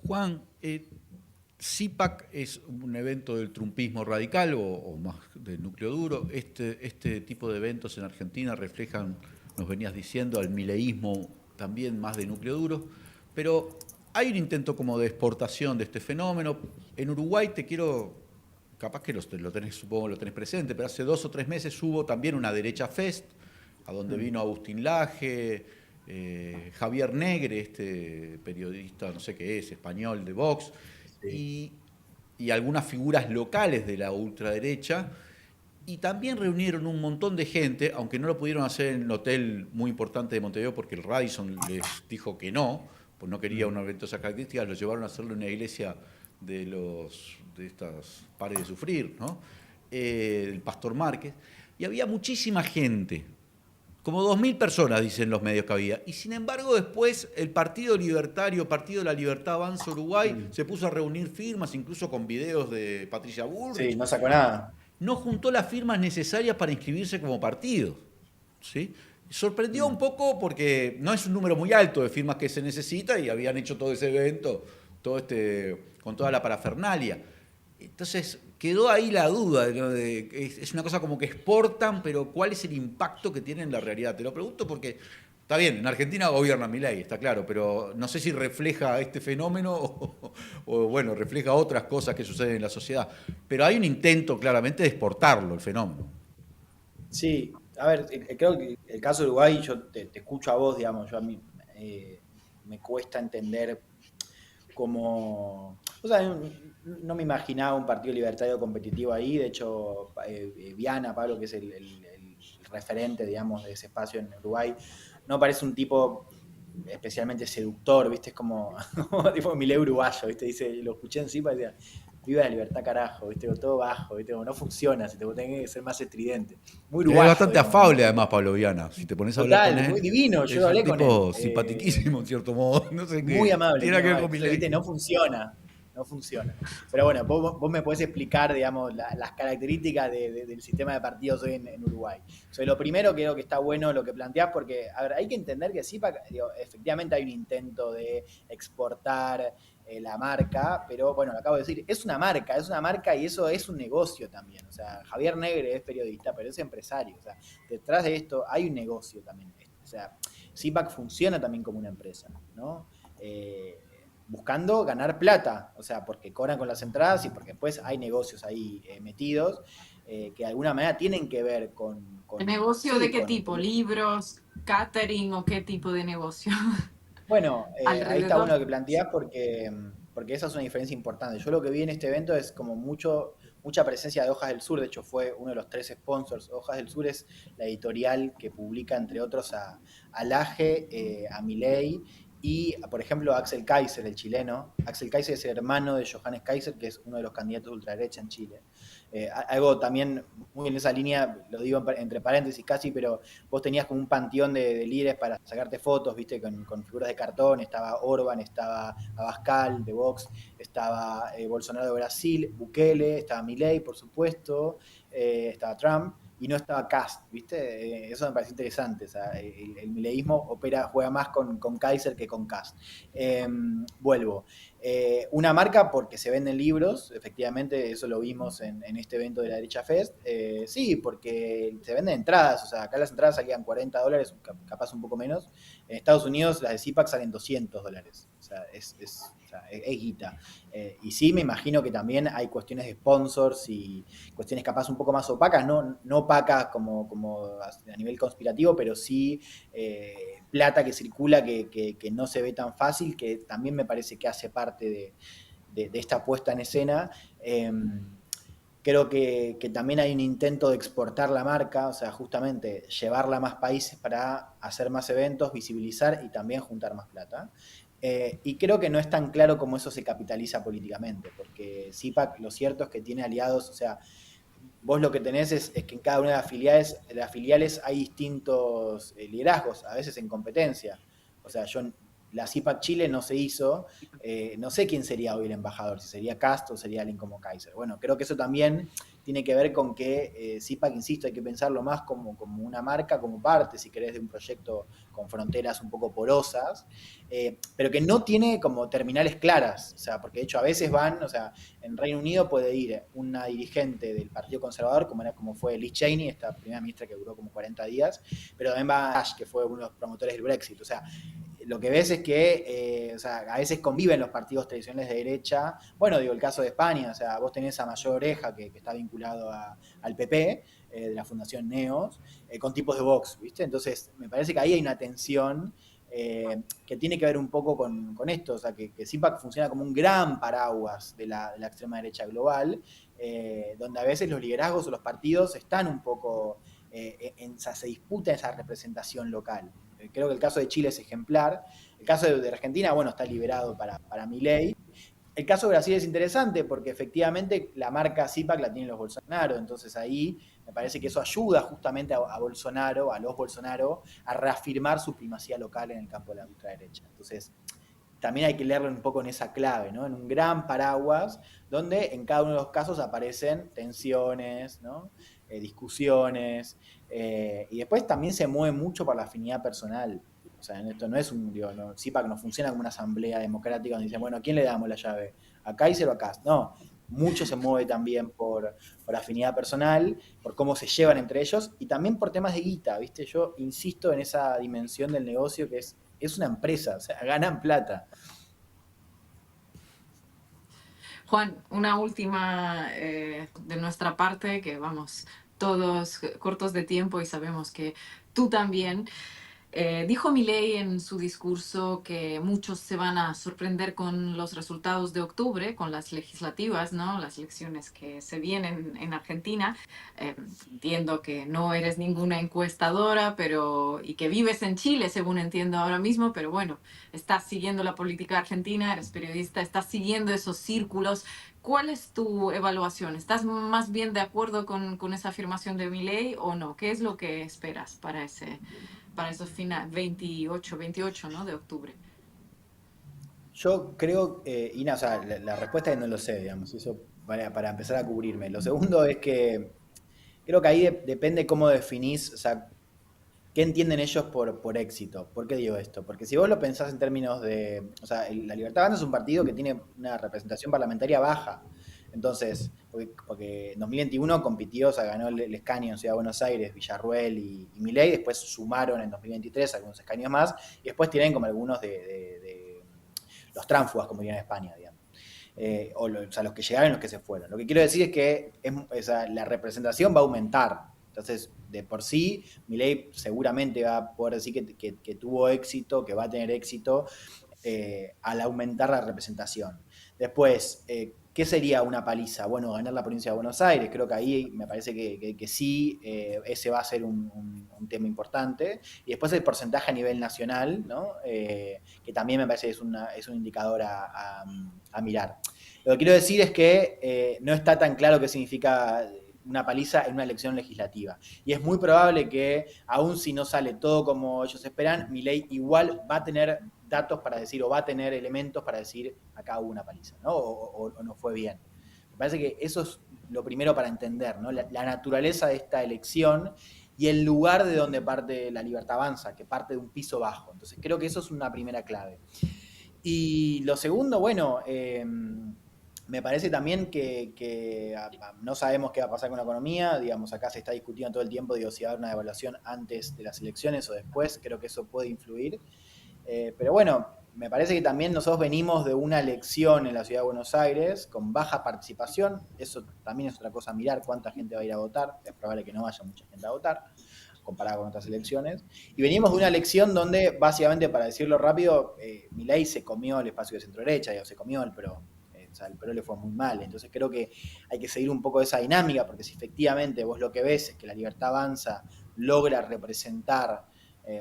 Juan, CPAC es un evento del trumpismo radical o más del núcleo duro. Este tipo de eventos en Argentina reflejan, nos venías diciendo, al mileísmo también más de núcleo duro, pero hay un intento como de exportación de este fenómeno. En Uruguay capaz que lo tenés, supongo lo tenés presente, pero hace 2 o 3 meses hubo también una Derecha Fest, a donde vino Agustín Laje, Javier Negre, este periodista, no sé qué es, español de Vox, sí, y algunas figuras locales de la ultraderecha, y también reunieron un montón de gente, aunque no lo pudieron hacer en un hotel muy importante de Montevideo porque el Radisson les dijo que no, pues no quería un evento de esas características, lo llevaron a hacerlo en una iglesia de estas Pares de Sufrir, ¿no? El Pastor Márquez, y había muchísima gente. Como 2.000 personas, dicen los medios que había. Y sin embargo, después el Partido Libertario, Partido de la Libertad Avanza Uruguay, se puso a reunir firmas, incluso con videos de Patricia Bullrich. Sí, no sacó nada. No juntó las firmas necesarias para inscribirse como partido, ¿sí? Sorprendió un poco porque no es un número muy alto de firmas que se necesita y habían hecho todo ese evento, con toda la parafernalia. Entonces quedó ahí la duda, ¿no? Es una cosa como que exportan, pero ¿cuál es el impacto que tiene en la realidad? Te lo pregunto porque, está bien, en Argentina gobierna Milei, está claro, pero no sé si refleja este fenómeno o bueno, refleja otras cosas que suceden en la sociedad. Pero hay un intento claramente de exportarlo, el fenómeno. Sí, a ver, creo que el caso de Uruguay, yo te escucho a vos, digamos, a mí me cuesta entender cómo... O sea, no me imaginaba un partido libertario competitivo ahí. De hecho, Viana, Pablo, que es el referente, digamos, de ese espacio en Uruguay, no parece un tipo especialmente seductor, ¿viste? Es como tipo Milei uruguayo, ¿viste? Dice, lo escuché en sí, decía, viva la libertad, carajo, ¿viste? Todo bajo, ¿viste? Como no funciona, si te tenés que ser más estridente. Muy uruguayo. Es bastante afable, además, Pablo Viana. Si te pones a hablar con él. Muy divino, yo hablé con él. Es un tipo simpatiquísimo, en cierto modo. No sé qué. Muy amable. Tiene que ver con Milei. ¿Viste? No funciona. no funciona. Pero bueno, vos me podés explicar, digamos, las características del sistema de partidos hoy en Uruguay. Lo primero creo que está bueno lo que planteás, porque, a ver, hay que entender que CIPAC, digo, efectivamente hay un intento de exportar la marca, pero bueno, lo acabo de decir, es una marca y eso es un negocio también. O sea, Javier Negre es periodista, pero es empresario. O sea, detrás de esto hay un negocio también. O sea, CIPAC funciona también como una empresa, ¿no? Buscando ganar plata, o sea, porque cobran con las entradas y porque después hay negocios ahí metidos que de alguna manera tienen que ver ¿El negocio de sí, qué tipo? ¿Libros, catering o qué tipo de negocio? bueno, ahí está Alrededor. bueno lo que planteás porque esa es una diferencia importante. Yo lo que vi en este evento es como mucha presencia de Hojas del Sur, de hecho fue uno de los 3 sponsors. Hojas del Sur es la editorial que publica, entre otros, a Laje, a Milei y, por ejemplo, a Axel Kaiser, el chileno. Axel Kaiser es el hermano de Johannes Kaiser, que es uno de los candidatos de ultraderecha en Chile. Algo también muy en esa línea, lo digo entre paréntesis casi, pero vos tenías como un panteón de líderes para sacarte fotos, viste, con figuras de cartón. Estaba Orban, estaba Abascal de Vox, estaba Bolsonaro de Brasil, Bukele, estaba Milei, por supuesto, estaba Trump, y no estaba Kast, ¿viste? Eso me parece interesante. O sea, el mileísmo juega más con Kaiser que con Kast. Vuelvo. Una marca porque se venden libros, efectivamente, eso lo vimos en este evento de la Derecha Fest. Sí, porque se venden entradas, o sea, acá las entradas salían $40, capaz un poco menos. En Estados Unidos las de CIPAC salen $200, o sea, es guita. Y sí, me imagino que también hay cuestiones de sponsors y cuestiones capaz un poco más opacas, no opacas como a nivel conspirativo, pero sí plata que circula que no se ve tan fácil, que también me parece que hace parte de esta puesta en escena. Creo que también hay un intento de exportar la marca, o sea, justamente llevarla a más países para hacer más eventos, visibilizar y también juntar más plata. Y creo que no es tan claro cómo eso se capitaliza políticamente, porque CIPAC lo cierto es que tiene aliados, o sea, vos lo que tenés es que en cada una de las filiales hay distintos liderazgos, a veces en competencia. O sea, la CIPAC Chile no se hizo, no sé quién sería hoy el embajador, si sería Castro o sería alguien como Kaiser. Bueno, creo que eso también tiene que ver con que CIPAC, insisto, hay que pensarlo más como una marca, como parte, si querés, de un proyecto con fronteras un poco porosas, pero que no tiene como terminales claras. O sea, porque de hecho a veces van, o sea, en Reino Unido puede ir una dirigente del Partido Conservador, como fue Liz Cheney, esta primera ministra que duró como 40 días, pero también va Ash, que fue uno de los promotores del Brexit. O sea, lo que ves es que o sea, a veces conviven los partidos tradicionales de derecha. Bueno, digo, el caso de España, o sea, vos tenés a Mayor Oreja, que está vinculado al PP, de la Fundación Neos, con tipos de Vox, ¿viste? Entonces, me parece que ahí hay una tensión que tiene que ver un poco con esto, o sea, que CIPAC funciona como un gran paraguas de la extrema derecha global, donde a veces los liderazgos o los partidos están un poco se disputa esa representación local. Creo que el caso de Chile es ejemplar. El caso de Argentina, bueno, está liberado para Milei. El caso de Brasil es interesante porque efectivamente la marca CIPAC la tienen los Bolsonaro, entonces ahí me parece que eso ayuda justamente a Bolsonaro, a los Bolsonaro, a reafirmar su primacía local en el campo de la ultraderecha. Entonces, también hay que leerlo un poco en esa clave, ¿no? En un gran paraguas donde en cada uno de los casos aparecen tensiones, ¿no? Discusiones, y después también se mueve mucho por la afinidad personal. O sea, esto no es CIPAC no funciona como una asamblea democrática donde dicen, bueno, ¿a quién le damos la llave? ¿A Kaiser o a Kast? No, mucho se mueve también por afinidad personal, por cómo se llevan entre ellos y también por temas de guita, ¿viste? Yo insisto en esa dimensión del negocio que es una empresa, o sea, ganan plata. Juan, una última de nuestra parte, que vamos todos cortos de tiempo y sabemos que tú también. Dijo Milei en su discurso que muchos se van a sorprender con los resultados de octubre, con las legislativas, ¿no? Las elecciones que se vienen en Argentina. Entiendo que no eres ninguna encuestadora, y que vives en Chile, según entiendo ahora mismo, pero bueno, estás siguiendo la política argentina, eres periodista, estás siguiendo esos círculos. ¿Cuál es tu evaluación? ¿Estás más bien de acuerdo con esa afirmación de Milei o no? ¿Qué es lo que esperas para esos 28, ¿no? de octubre? Yo creo, Ina, o sea, la respuesta es no lo sé, digamos, eso para empezar a cubrirme. Lo segundo es que creo que ahí depende cómo definís, o sea, qué entienden ellos por éxito. ¿Por qué digo esto? Porque si vos lo pensás en términos de, o sea, la Libertad Avanza es un partido que tiene una representación parlamentaria baja. Entonces, porque en 2021 compitió, o sea, ganó el escaño en Ciudad de Buenos Aires, Villarruel y Milei, después sumaron en 2023 algunos escaños más, y después tienen como algunos de los tránsfugas, como dirían en España, digamos. O sea, los que llegaron y los que se fueron. Lo que quiero decir es que o sea, la representación va a aumentar. Entonces, de por sí, Milei seguramente va a poder decir que tuvo éxito, que va a tener éxito al aumentar la representación. Después, ¿qué sería una paliza? Bueno, ganar la provincia de Buenos Aires. Creo que ahí me parece que sí, ese va a ser un tema importante. Y después el porcentaje a nivel nacional, ¿no? Que también me parece que es un indicador a mirar. Lo que quiero decir es que no está tan claro qué significa una paliza en una elección legislativa. Y es muy probable que, aun si no sale todo como ellos esperan, Milei igual va a tener datos para decir, o va a tener elementos para decir, acá hubo una paliza, ¿no? O no fue bien. Me parece que eso es lo primero para entender, ¿no? La naturaleza de esta elección y el lugar de donde parte la Libertad Avanza, que parte de un piso bajo. Entonces creo que eso es una primera clave. Y lo segundo, bueno, me parece también que no sabemos qué va a pasar con la economía, digamos, acá se está discutiendo todo el tiempo, digo, si va a haber una devaluación antes de las elecciones o después, creo que eso puede influir. Pero bueno, me parece que también nosotros venimos de una elección en la Ciudad de Buenos Aires con baja participación, eso también es otra cosa a mirar, cuánta gente va a ir a votar, es probable que no vaya mucha gente a votar, comparada con otras elecciones. Y venimos de una elección donde, básicamente, para decirlo rápido, Milei se comió el espacio de centro-derecha, se comió el PRO. O sea, el PRO le fue muy mal. Entonces creo que hay que seguir un poco esa dinámica, porque si efectivamente vos lo que ves es que la Libertad Avanza logra representar,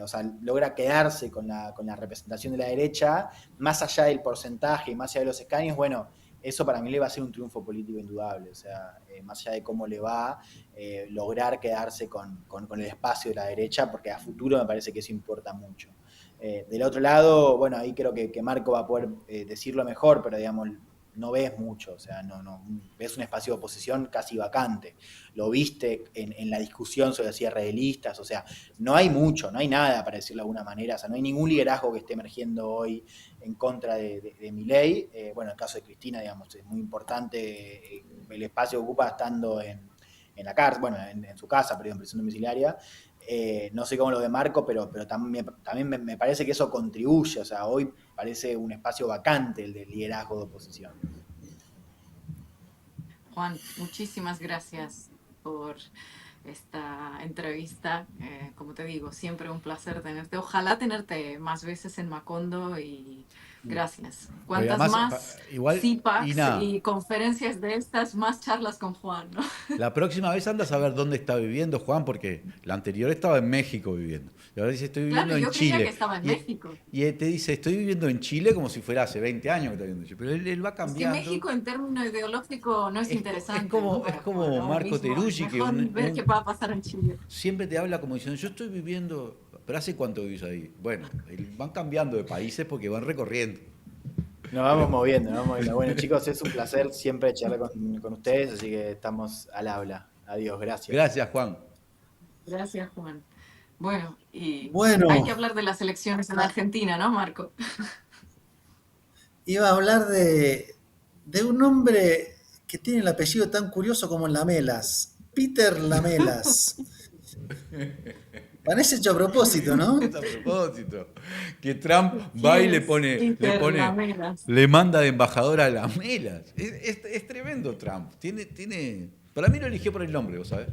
o sea, logra quedarse con la representación de la derecha, más allá del porcentaje y más allá de los escaños, bueno, eso para mí le va a ser un triunfo político indudable, o sea, más allá de cómo le va, lograr quedarse con el espacio de la derecha, porque a futuro me parece que eso importa mucho. Del otro lado, bueno, ahí creo que Marco va a poder decirlo mejor, pero digamos, no ves mucho, o sea, no ves un espacio de oposición casi vacante. Lo viste en la discusión sobre el cierre de listas, o sea, no hay mucho, no hay nada, para decirlo de alguna manera, o sea, no hay ningún liderazgo que esté emergiendo hoy en contra de Milei. Bueno, en el caso de Cristina, digamos, es muy importante el espacio que ocupa estando en la cárcel, bueno, en su casa, pero en prisión domiciliaria. No sé cómo lo de Marco, pero también me parece que eso contribuye, o sea, hoy parece un espacio vacante el del liderazgo de oposición. Juan, muchísimas gracias por esta entrevista. Como te digo, siempre un placer tenerte. Ojalá tenerte más veces en Macondo y gracias. Cuantas Además, más igual, CPACs Ina, y conferencias de estas, más charlas con Juan, ¿no? la próxima vez andas a ver dónde está viviendo Juan, porque la anterior estaba en México viviendo. Y ahora dice, estoy viviendo Claro, en yo creía que Chile. estaba en Y, México. y él te dice, estoy viviendo en Chile como si fuera hace 20 años que está viviendo en Chile. Pero él va Es que cambiando. México en términos ideológicos no es interesante, ¿no? Es Para como Juan, ahora Marco mismo. Teruggi, que Mejor ver qué va a pasar en Chile. siempre te habla como diciendo, yo estoy viviendo, pero ¿hace cuánto vivís ahí? Bueno, van cambiando de países porque van recorriendo. Nos vamos moviendo, nos vamos moviendo. Bueno, chicos, es un placer siempre charlar con ustedes, así que estamos al habla. Adiós, gracias. Gracias, Juan. Gracias, Juan. Bueno, y Bueno, hay que hablar de las elecciones en Argentina, ¿no, Marco? iba a hablar de un hombre que tiene el apellido tan curioso como Lamelas, Peter Lamelas. Parece hecho a propósito, ¿no? Es a propósito. Que Trump va y ¿Quién es Peter Lamelas? le manda de embajador a Lamelas. Es tremendo Trump. Para mí lo eligió por el nombre, ¿vos sabés?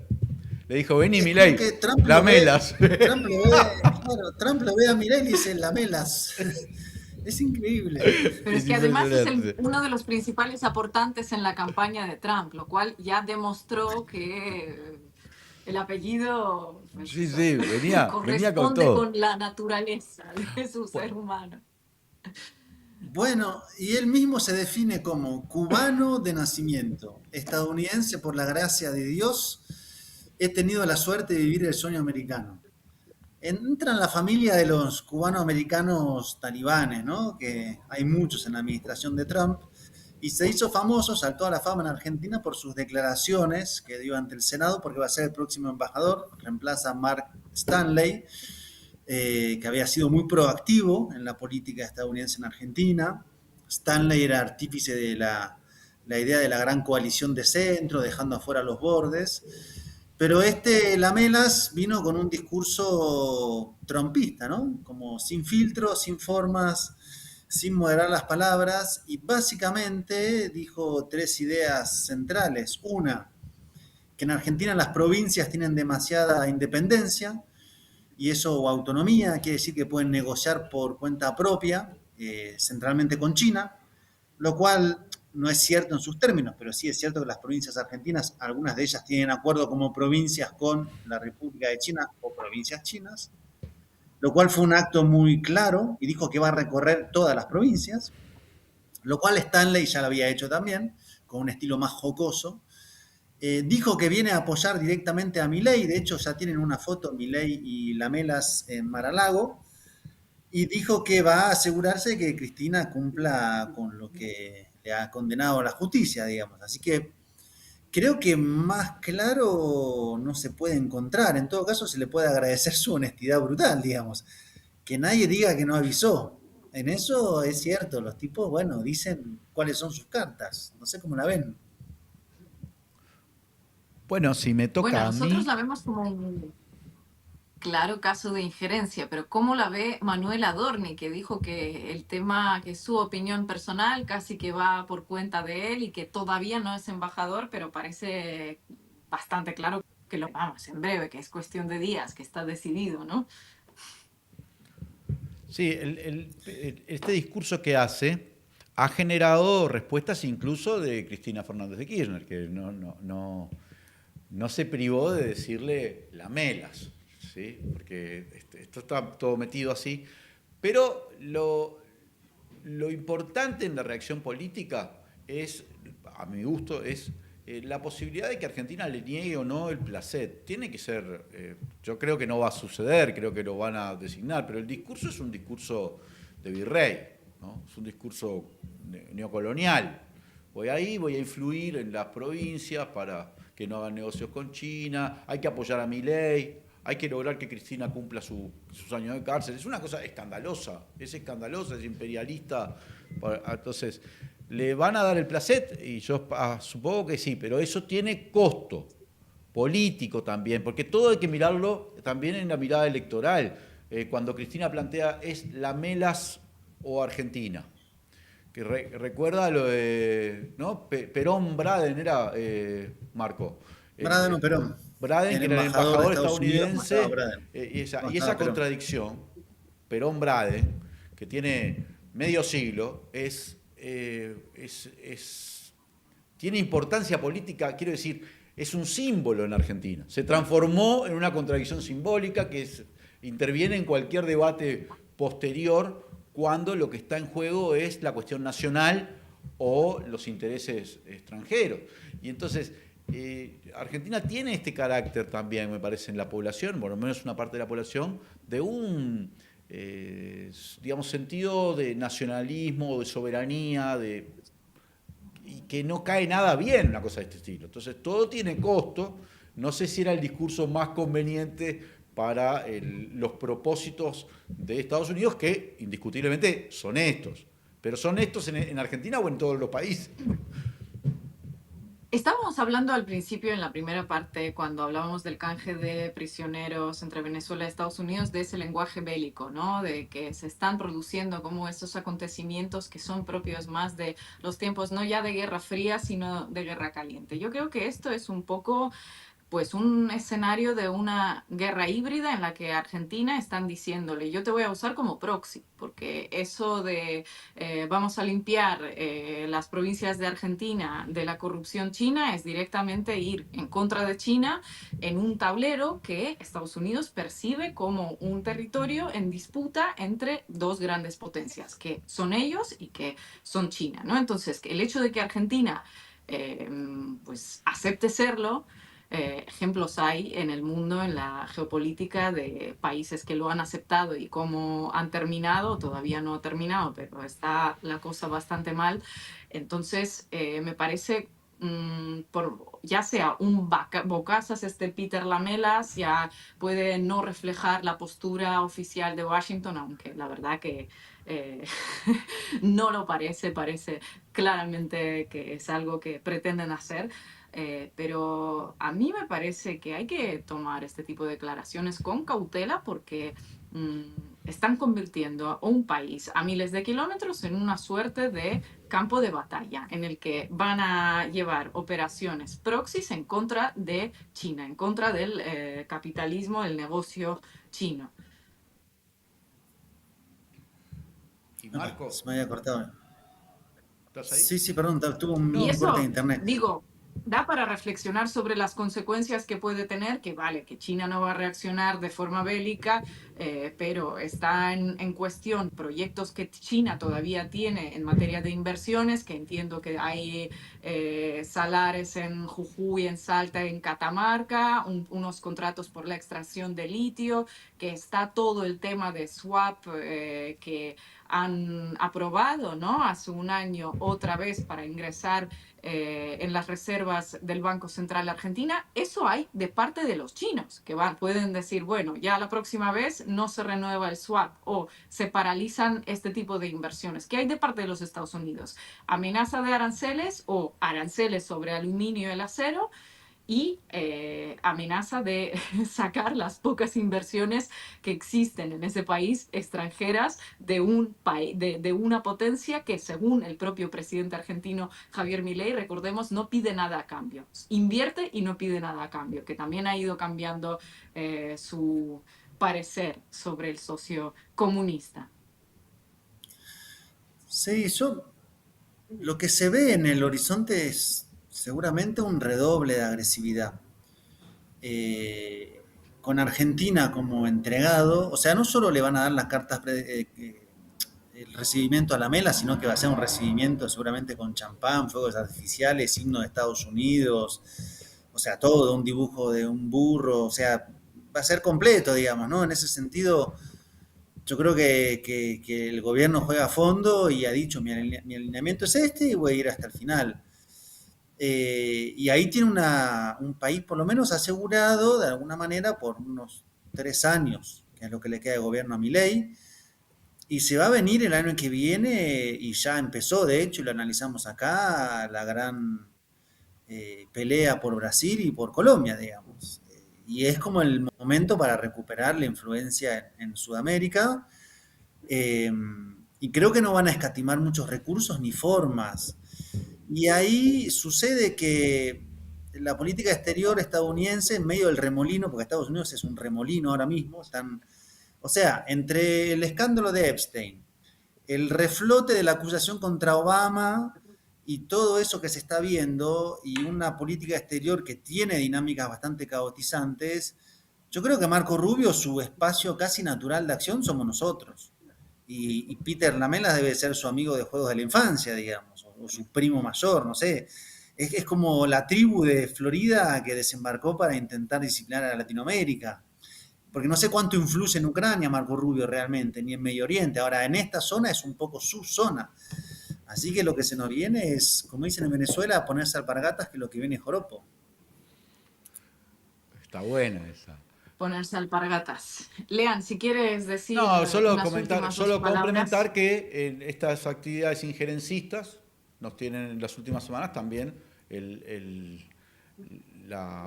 Le dijo, vení, Es Milei, como que Trump Lamelas. Trump lo ve a Milei y dice Lamelas. Es increíble. Pero es Es que además es impresionante. uno de los principales aportantes en la campaña de Trump, lo cual ya demostró que el apellido pues, Sí, venía con corresponde todo. con la naturaleza de su ser humano. Bueno, y él mismo se define como cubano de nacimiento, estadounidense por la gracia de Dios, he tenido la suerte de vivir el sueño americano. entra en la familia de los cubanoamericanos talibanes, ¿no? Que hay muchos en la administración de Trump. Y se hizo famoso, saltó a la fama en Argentina por sus declaraciones que dio ante el Senado, porque va a ser el próximo embajador, reemplaza a Mark Stanley, que había sido muy proactivo en la política estadounidense en Argentina. Stanley era artífice de la idea de la gran coalición de centro, dejando afuera los bordes. Pero este Lamelas vino con un discurso trompista, ¿no? Como sin filtros, sin formas, sin moderar las palabras, y básicamente dijo tres ideas centrales. Una, que en Argentina las provincias tienen demasiada independencia, y eso, o autonomía, quiere decir que pueden negociar por cuenta propia, centralmente con China, lo cual no es cierto en sus términos, pero sí es cierto que las provincias argentinas, algunas de ellas tienen acuerdo como provincias con la República de China o provincias chinas, lo cual fue un acto muy claro y dijo que va a recorrer todas las provincias, lo cual Stanley ya lo había hecho también, con un estilo más jocoso. Dijo que viene a apoyar directamente a Milei, de hecho ya tienen una foto, Milei y Lamelas en Mar-a-Lago, y dijo que va a asegurarse que Cristina cumpla con lo que le ha condenado la justicia, digamos. Así que creo que más claro no se puede encontrar. En todo caso, se le puede agradecer su honestidad brutal, digamos. Que nadie diga que no avisó. En eso es cierto, los tipos, bueno, dicen cuáles son sus cartas. No sé cómo la ven. Bueno, si me Bueno, toca a nosotros mí, la vemos como un claro caso de injerencia, pero ¿cómo la ve Manuel Adorni, que dijo que el tema, que su opinión personal casi que va por cuenta de él y que todavía no es embajador, pero parece bastante claro que lo vamos en breve, que es cuestión de días, que está decidido, ¿no? sí, este discurso que hace ha generado respuestas incluso de Cristina Fernández de Kirchner, que no se privó de decirle lamelas, ¿sí? Porque esto está todo metido así. Pero lo importante en la reacción política es, a mi gusto, es la posibilidad de que Argentina le niegue o no el placet. Tiene que ser, yo creo que no va a suceder, creo que lo van a designar, pero el discurso es un discurso de virrey, ¿no? Es un discurso neocolonial. Voy ahí, voy a influir en las provincias para que no hagan negocios con China, hay que apoyar a Milei, hay que lograr que Cristina cumpla sus años de cárcel. Es una cosa escandalosa, es imperialista. Entonces, ¿le van a dar el placet? Y yo supongo que sí, pero eso tiene costo político también, porque todo hay que mirarlo también en la mirada electoral. Cuando Cristina plantea, ¿es Lamelas o Argentina? Que recuerda lo de, ¿no? Perón-Braden era, Marco. Braden o Perón. Braden, El que era el embajador de embajador Estados Unidos, no estaba estadounidense, Braden. No y estaba esa Perón. contradicción, Perón-Braden, que tiene medio siglo, tiene importancia política, quiero decir, es un símbolo en Argentina. Se transformó en una contradicción simbólica que interviene en cualquier debate posterior cuando lo que está en juego es la cuestión nacional o los intereses extranjeros. Y entonces, Argentina tiene este carácter también, me parece, en la población, por lo menos una parte de la población, de un, digamos, sentido de nacionalismo, de soberanía, y que no cae nada bien una cosa de este estilo. Entonces, todo tiene costo. No sé si era el discurso más conveniente para los propósitos de Estados Unidos, que indiscutiblemente son estos. Pero son estos en Argentina o en todos los países. Estábamos hablando al principio, en la primera parte, cuando hablábamos del canje de prisioneros entre Venezuela y Estados Unidos, de ese lenguaje bélico, ¿no? De que se están produciendo como esos acontecimientos que son propios más de los tiempos, no ya de Guerra Fría, sino de Guerra Caliente. Yo creo que esto es un poco pues un escenario de una guerra híbrida en la que Argentina están diciéndole, yo te voy a usar como proxy, porque eso de vamos a limpiar las provincias de Argentina de la corrupción china es directamente ir en contra de China en un tablero que Estados Unidos percibe como un territorio en disputa entre dos grandes potencias, que son ellos y que son China, ¿no? Entonces, el hecho de que Argentina pues acepte serlo, ejemplos hay en el mundo, en la geopolítica, de países que lo han aceptado y cómo han terminado. Todavía no ha terminado, pero está la cosa bastante mal. Entonces, me parece, ya sea un bocazas este Peter Lamelas, ya puede no reflejar la postura oficial de Washington, aunque la verdad que eh, no lo parece, parece claramente que es algo que pretenden hacer. Pero a mí me parece que hay que tomar este tipo de declaraciones con cautela porque mm, están convirtiendo a un país a miles de kilómetros en una suerte de campo de batalla en el que van a llevar operaciones proxies en contra de China, en contra del capitalismo, el negocio chino. Y Ah, Marco, se me había cortado. ¿estás ahí? Sí, sí, perdón, tuvo Y No, un corte de eso, internet. digo, da para reflexionar sobre las consecuencias que puede tener, que vale, que China no va a reaccionar de forma bélica, pero está en cuestión proyectos que China todavía tiene en materia de inversiones, que entiendo que hay salares en Jujuy, en Salta, en Catamarca, unos contratos por la extracción de litio, que está todo el tema de swap que han aprobado, ¿no? Hace un año otra vez para ingresar en las reservas del Banco Central de Argentina. Eso hay de parte de los chinos, que pueden decir, bueno, ya la próxima vez no se renueva el swap o se paralizan este tipo de inversiones. ¿Qué hay de parte de los Estados Unidos? Amenaza de aranceles o aranceles sobre aluminio y el acero, y amenaza de sacar las pocas inversiones que existen en ese país extranjeras de, de una potencia que, según el propio presidente argentino Javier Milei, recordemos, no pide nada a cambio. Invierte y no pide nada a cambio, que también ha ido cambiando su parecer sobre el socio comunista. Sí, lo que se ve en el horizonte es seguramente un redoble de agresividad. Con Argentina como entregado, o sea, no solo le van a dar las cartas, el recibimiento a la mela, sino que va a ser un recibimiento seguramente con champán, fuegos artificiales, signo de Estados Unidos, o sea, todo, un dibujo de un burro, o sea, va a ser completo, digamos, ¿no? En ese sentido, yo creo que el gobierno juega a fondo y ha dicho, mi alineamiento es este y voy a ir hasta el final. Y ahí tiene un país por lo menos asegurado de alguna manera por unos 3 años, que es lo que le queda de gobierno a Milei. Y se va a venir el año que viene, y ya empezó, de hecho, y lo analizamos acá, la gran pelea por Brasil y por Colombia, digamos. Y es como el momento para recuperar la influencia en Sudamérica. eh, y creo que no van a escatimar muchos recursos ni formas. Y ahí sucede que la política exterior estadounidense, en medio del remolino, porque Estados Unidos es un remolino ahora mismo, o sea, entre el escándalo de Epstein, el reflote de la acusación contra Obama y todo eso que se está viendo, y una política exterior que tiene dinámicas bastante caotizantes, yo creo que Marco Rubio, su espacio casi natural de acción somos nosotros. Y Peter Lamelas debe ser su amigo de juegos de la infancia, digamos, o su primo mayor, no sé. Es como la tribu de Florida que desembarcó para intentar disciplinar a Latinoamérica. Porque no sé cuánto influye en Ucrania Marco Rubio realmente, ni en Medio Oriente. Ahora, en esta zona es un poco su zona. Así que lo que se nos viene es, como dicen en Venezuela, ponerse alpargatas, que lo que viene es joropo. está buena esa. Ponerse alpargatas. Lean, si quieres decir No, solo unas comentar, últimas dos solo palabras. complementar que en estas actividades injerencistas nos tienen en las últimas semanas también el, el-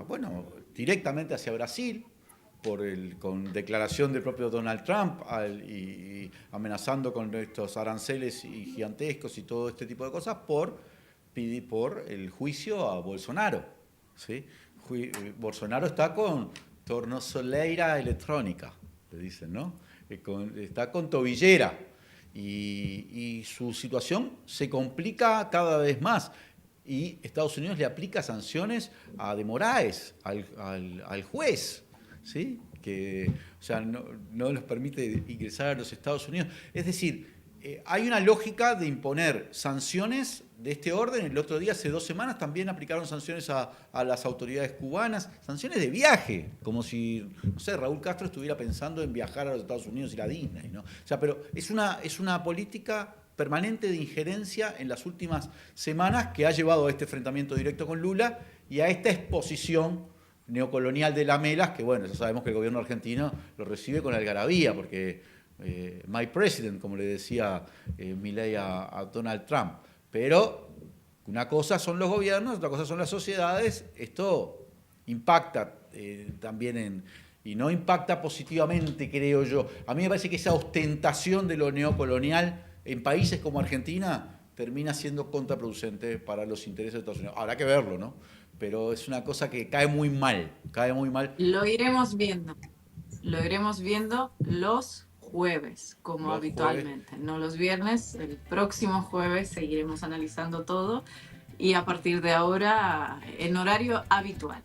bueno, directamente hacia Brasil, con declaración del propio Donald Trump y amenazando con estos aranceles gigantescos y todo este tipo de cosas por el juicio a Bolsonaro. ¿Sí? Bolsonaro está con tornosoleira electrónica, le dicen, ¿no? Está con tobillera y su situación se complica cada vez más. Y Estados Unidos le aplica sanciones a De Moraes, al juez, ¿sí? Que, o sea, no los permite ingresar a los Estados Unidos. Es decir, hay una lógica de imponer sanciones de este orden. El otro día, hace 2 semanas, también aplicaron sanciones a las autoridades cubanas, sanciones de viaje, como si, no sé, Raúl Castro estuviera pensando en viajar a los Estados Unidos y ir a Disney, ¿no? O sea, pero es una política permanente de injerencia en las últimas semanas que ha llevado a este enfrentamiento directo con Lula y a esta exposición neocolonial de Lamelas, que bueno, ya sabemos que el gobierno argentino lo recibe con algarabía, porque my president, como le decía Milei a Donald Trump. Pero una cosa son los gobiernos, otra cosa son las sociedades. Esto impacta también y no impacta positivamente, creo yo. A mí me parece que esa ostentación de lo neocolonial en países como Argentina termina siendo contraproducente para los intereses de Estados Unidos. Habrá que verlo, ¿no? Pero es una cosa que cae muy mal, cae muy mal. Lo iremos viendo los jueves, como Los habitualmente, jueves. no los viernes. El próximo jueves seguiremos analizando todo y a partir de ahora en horario habitual.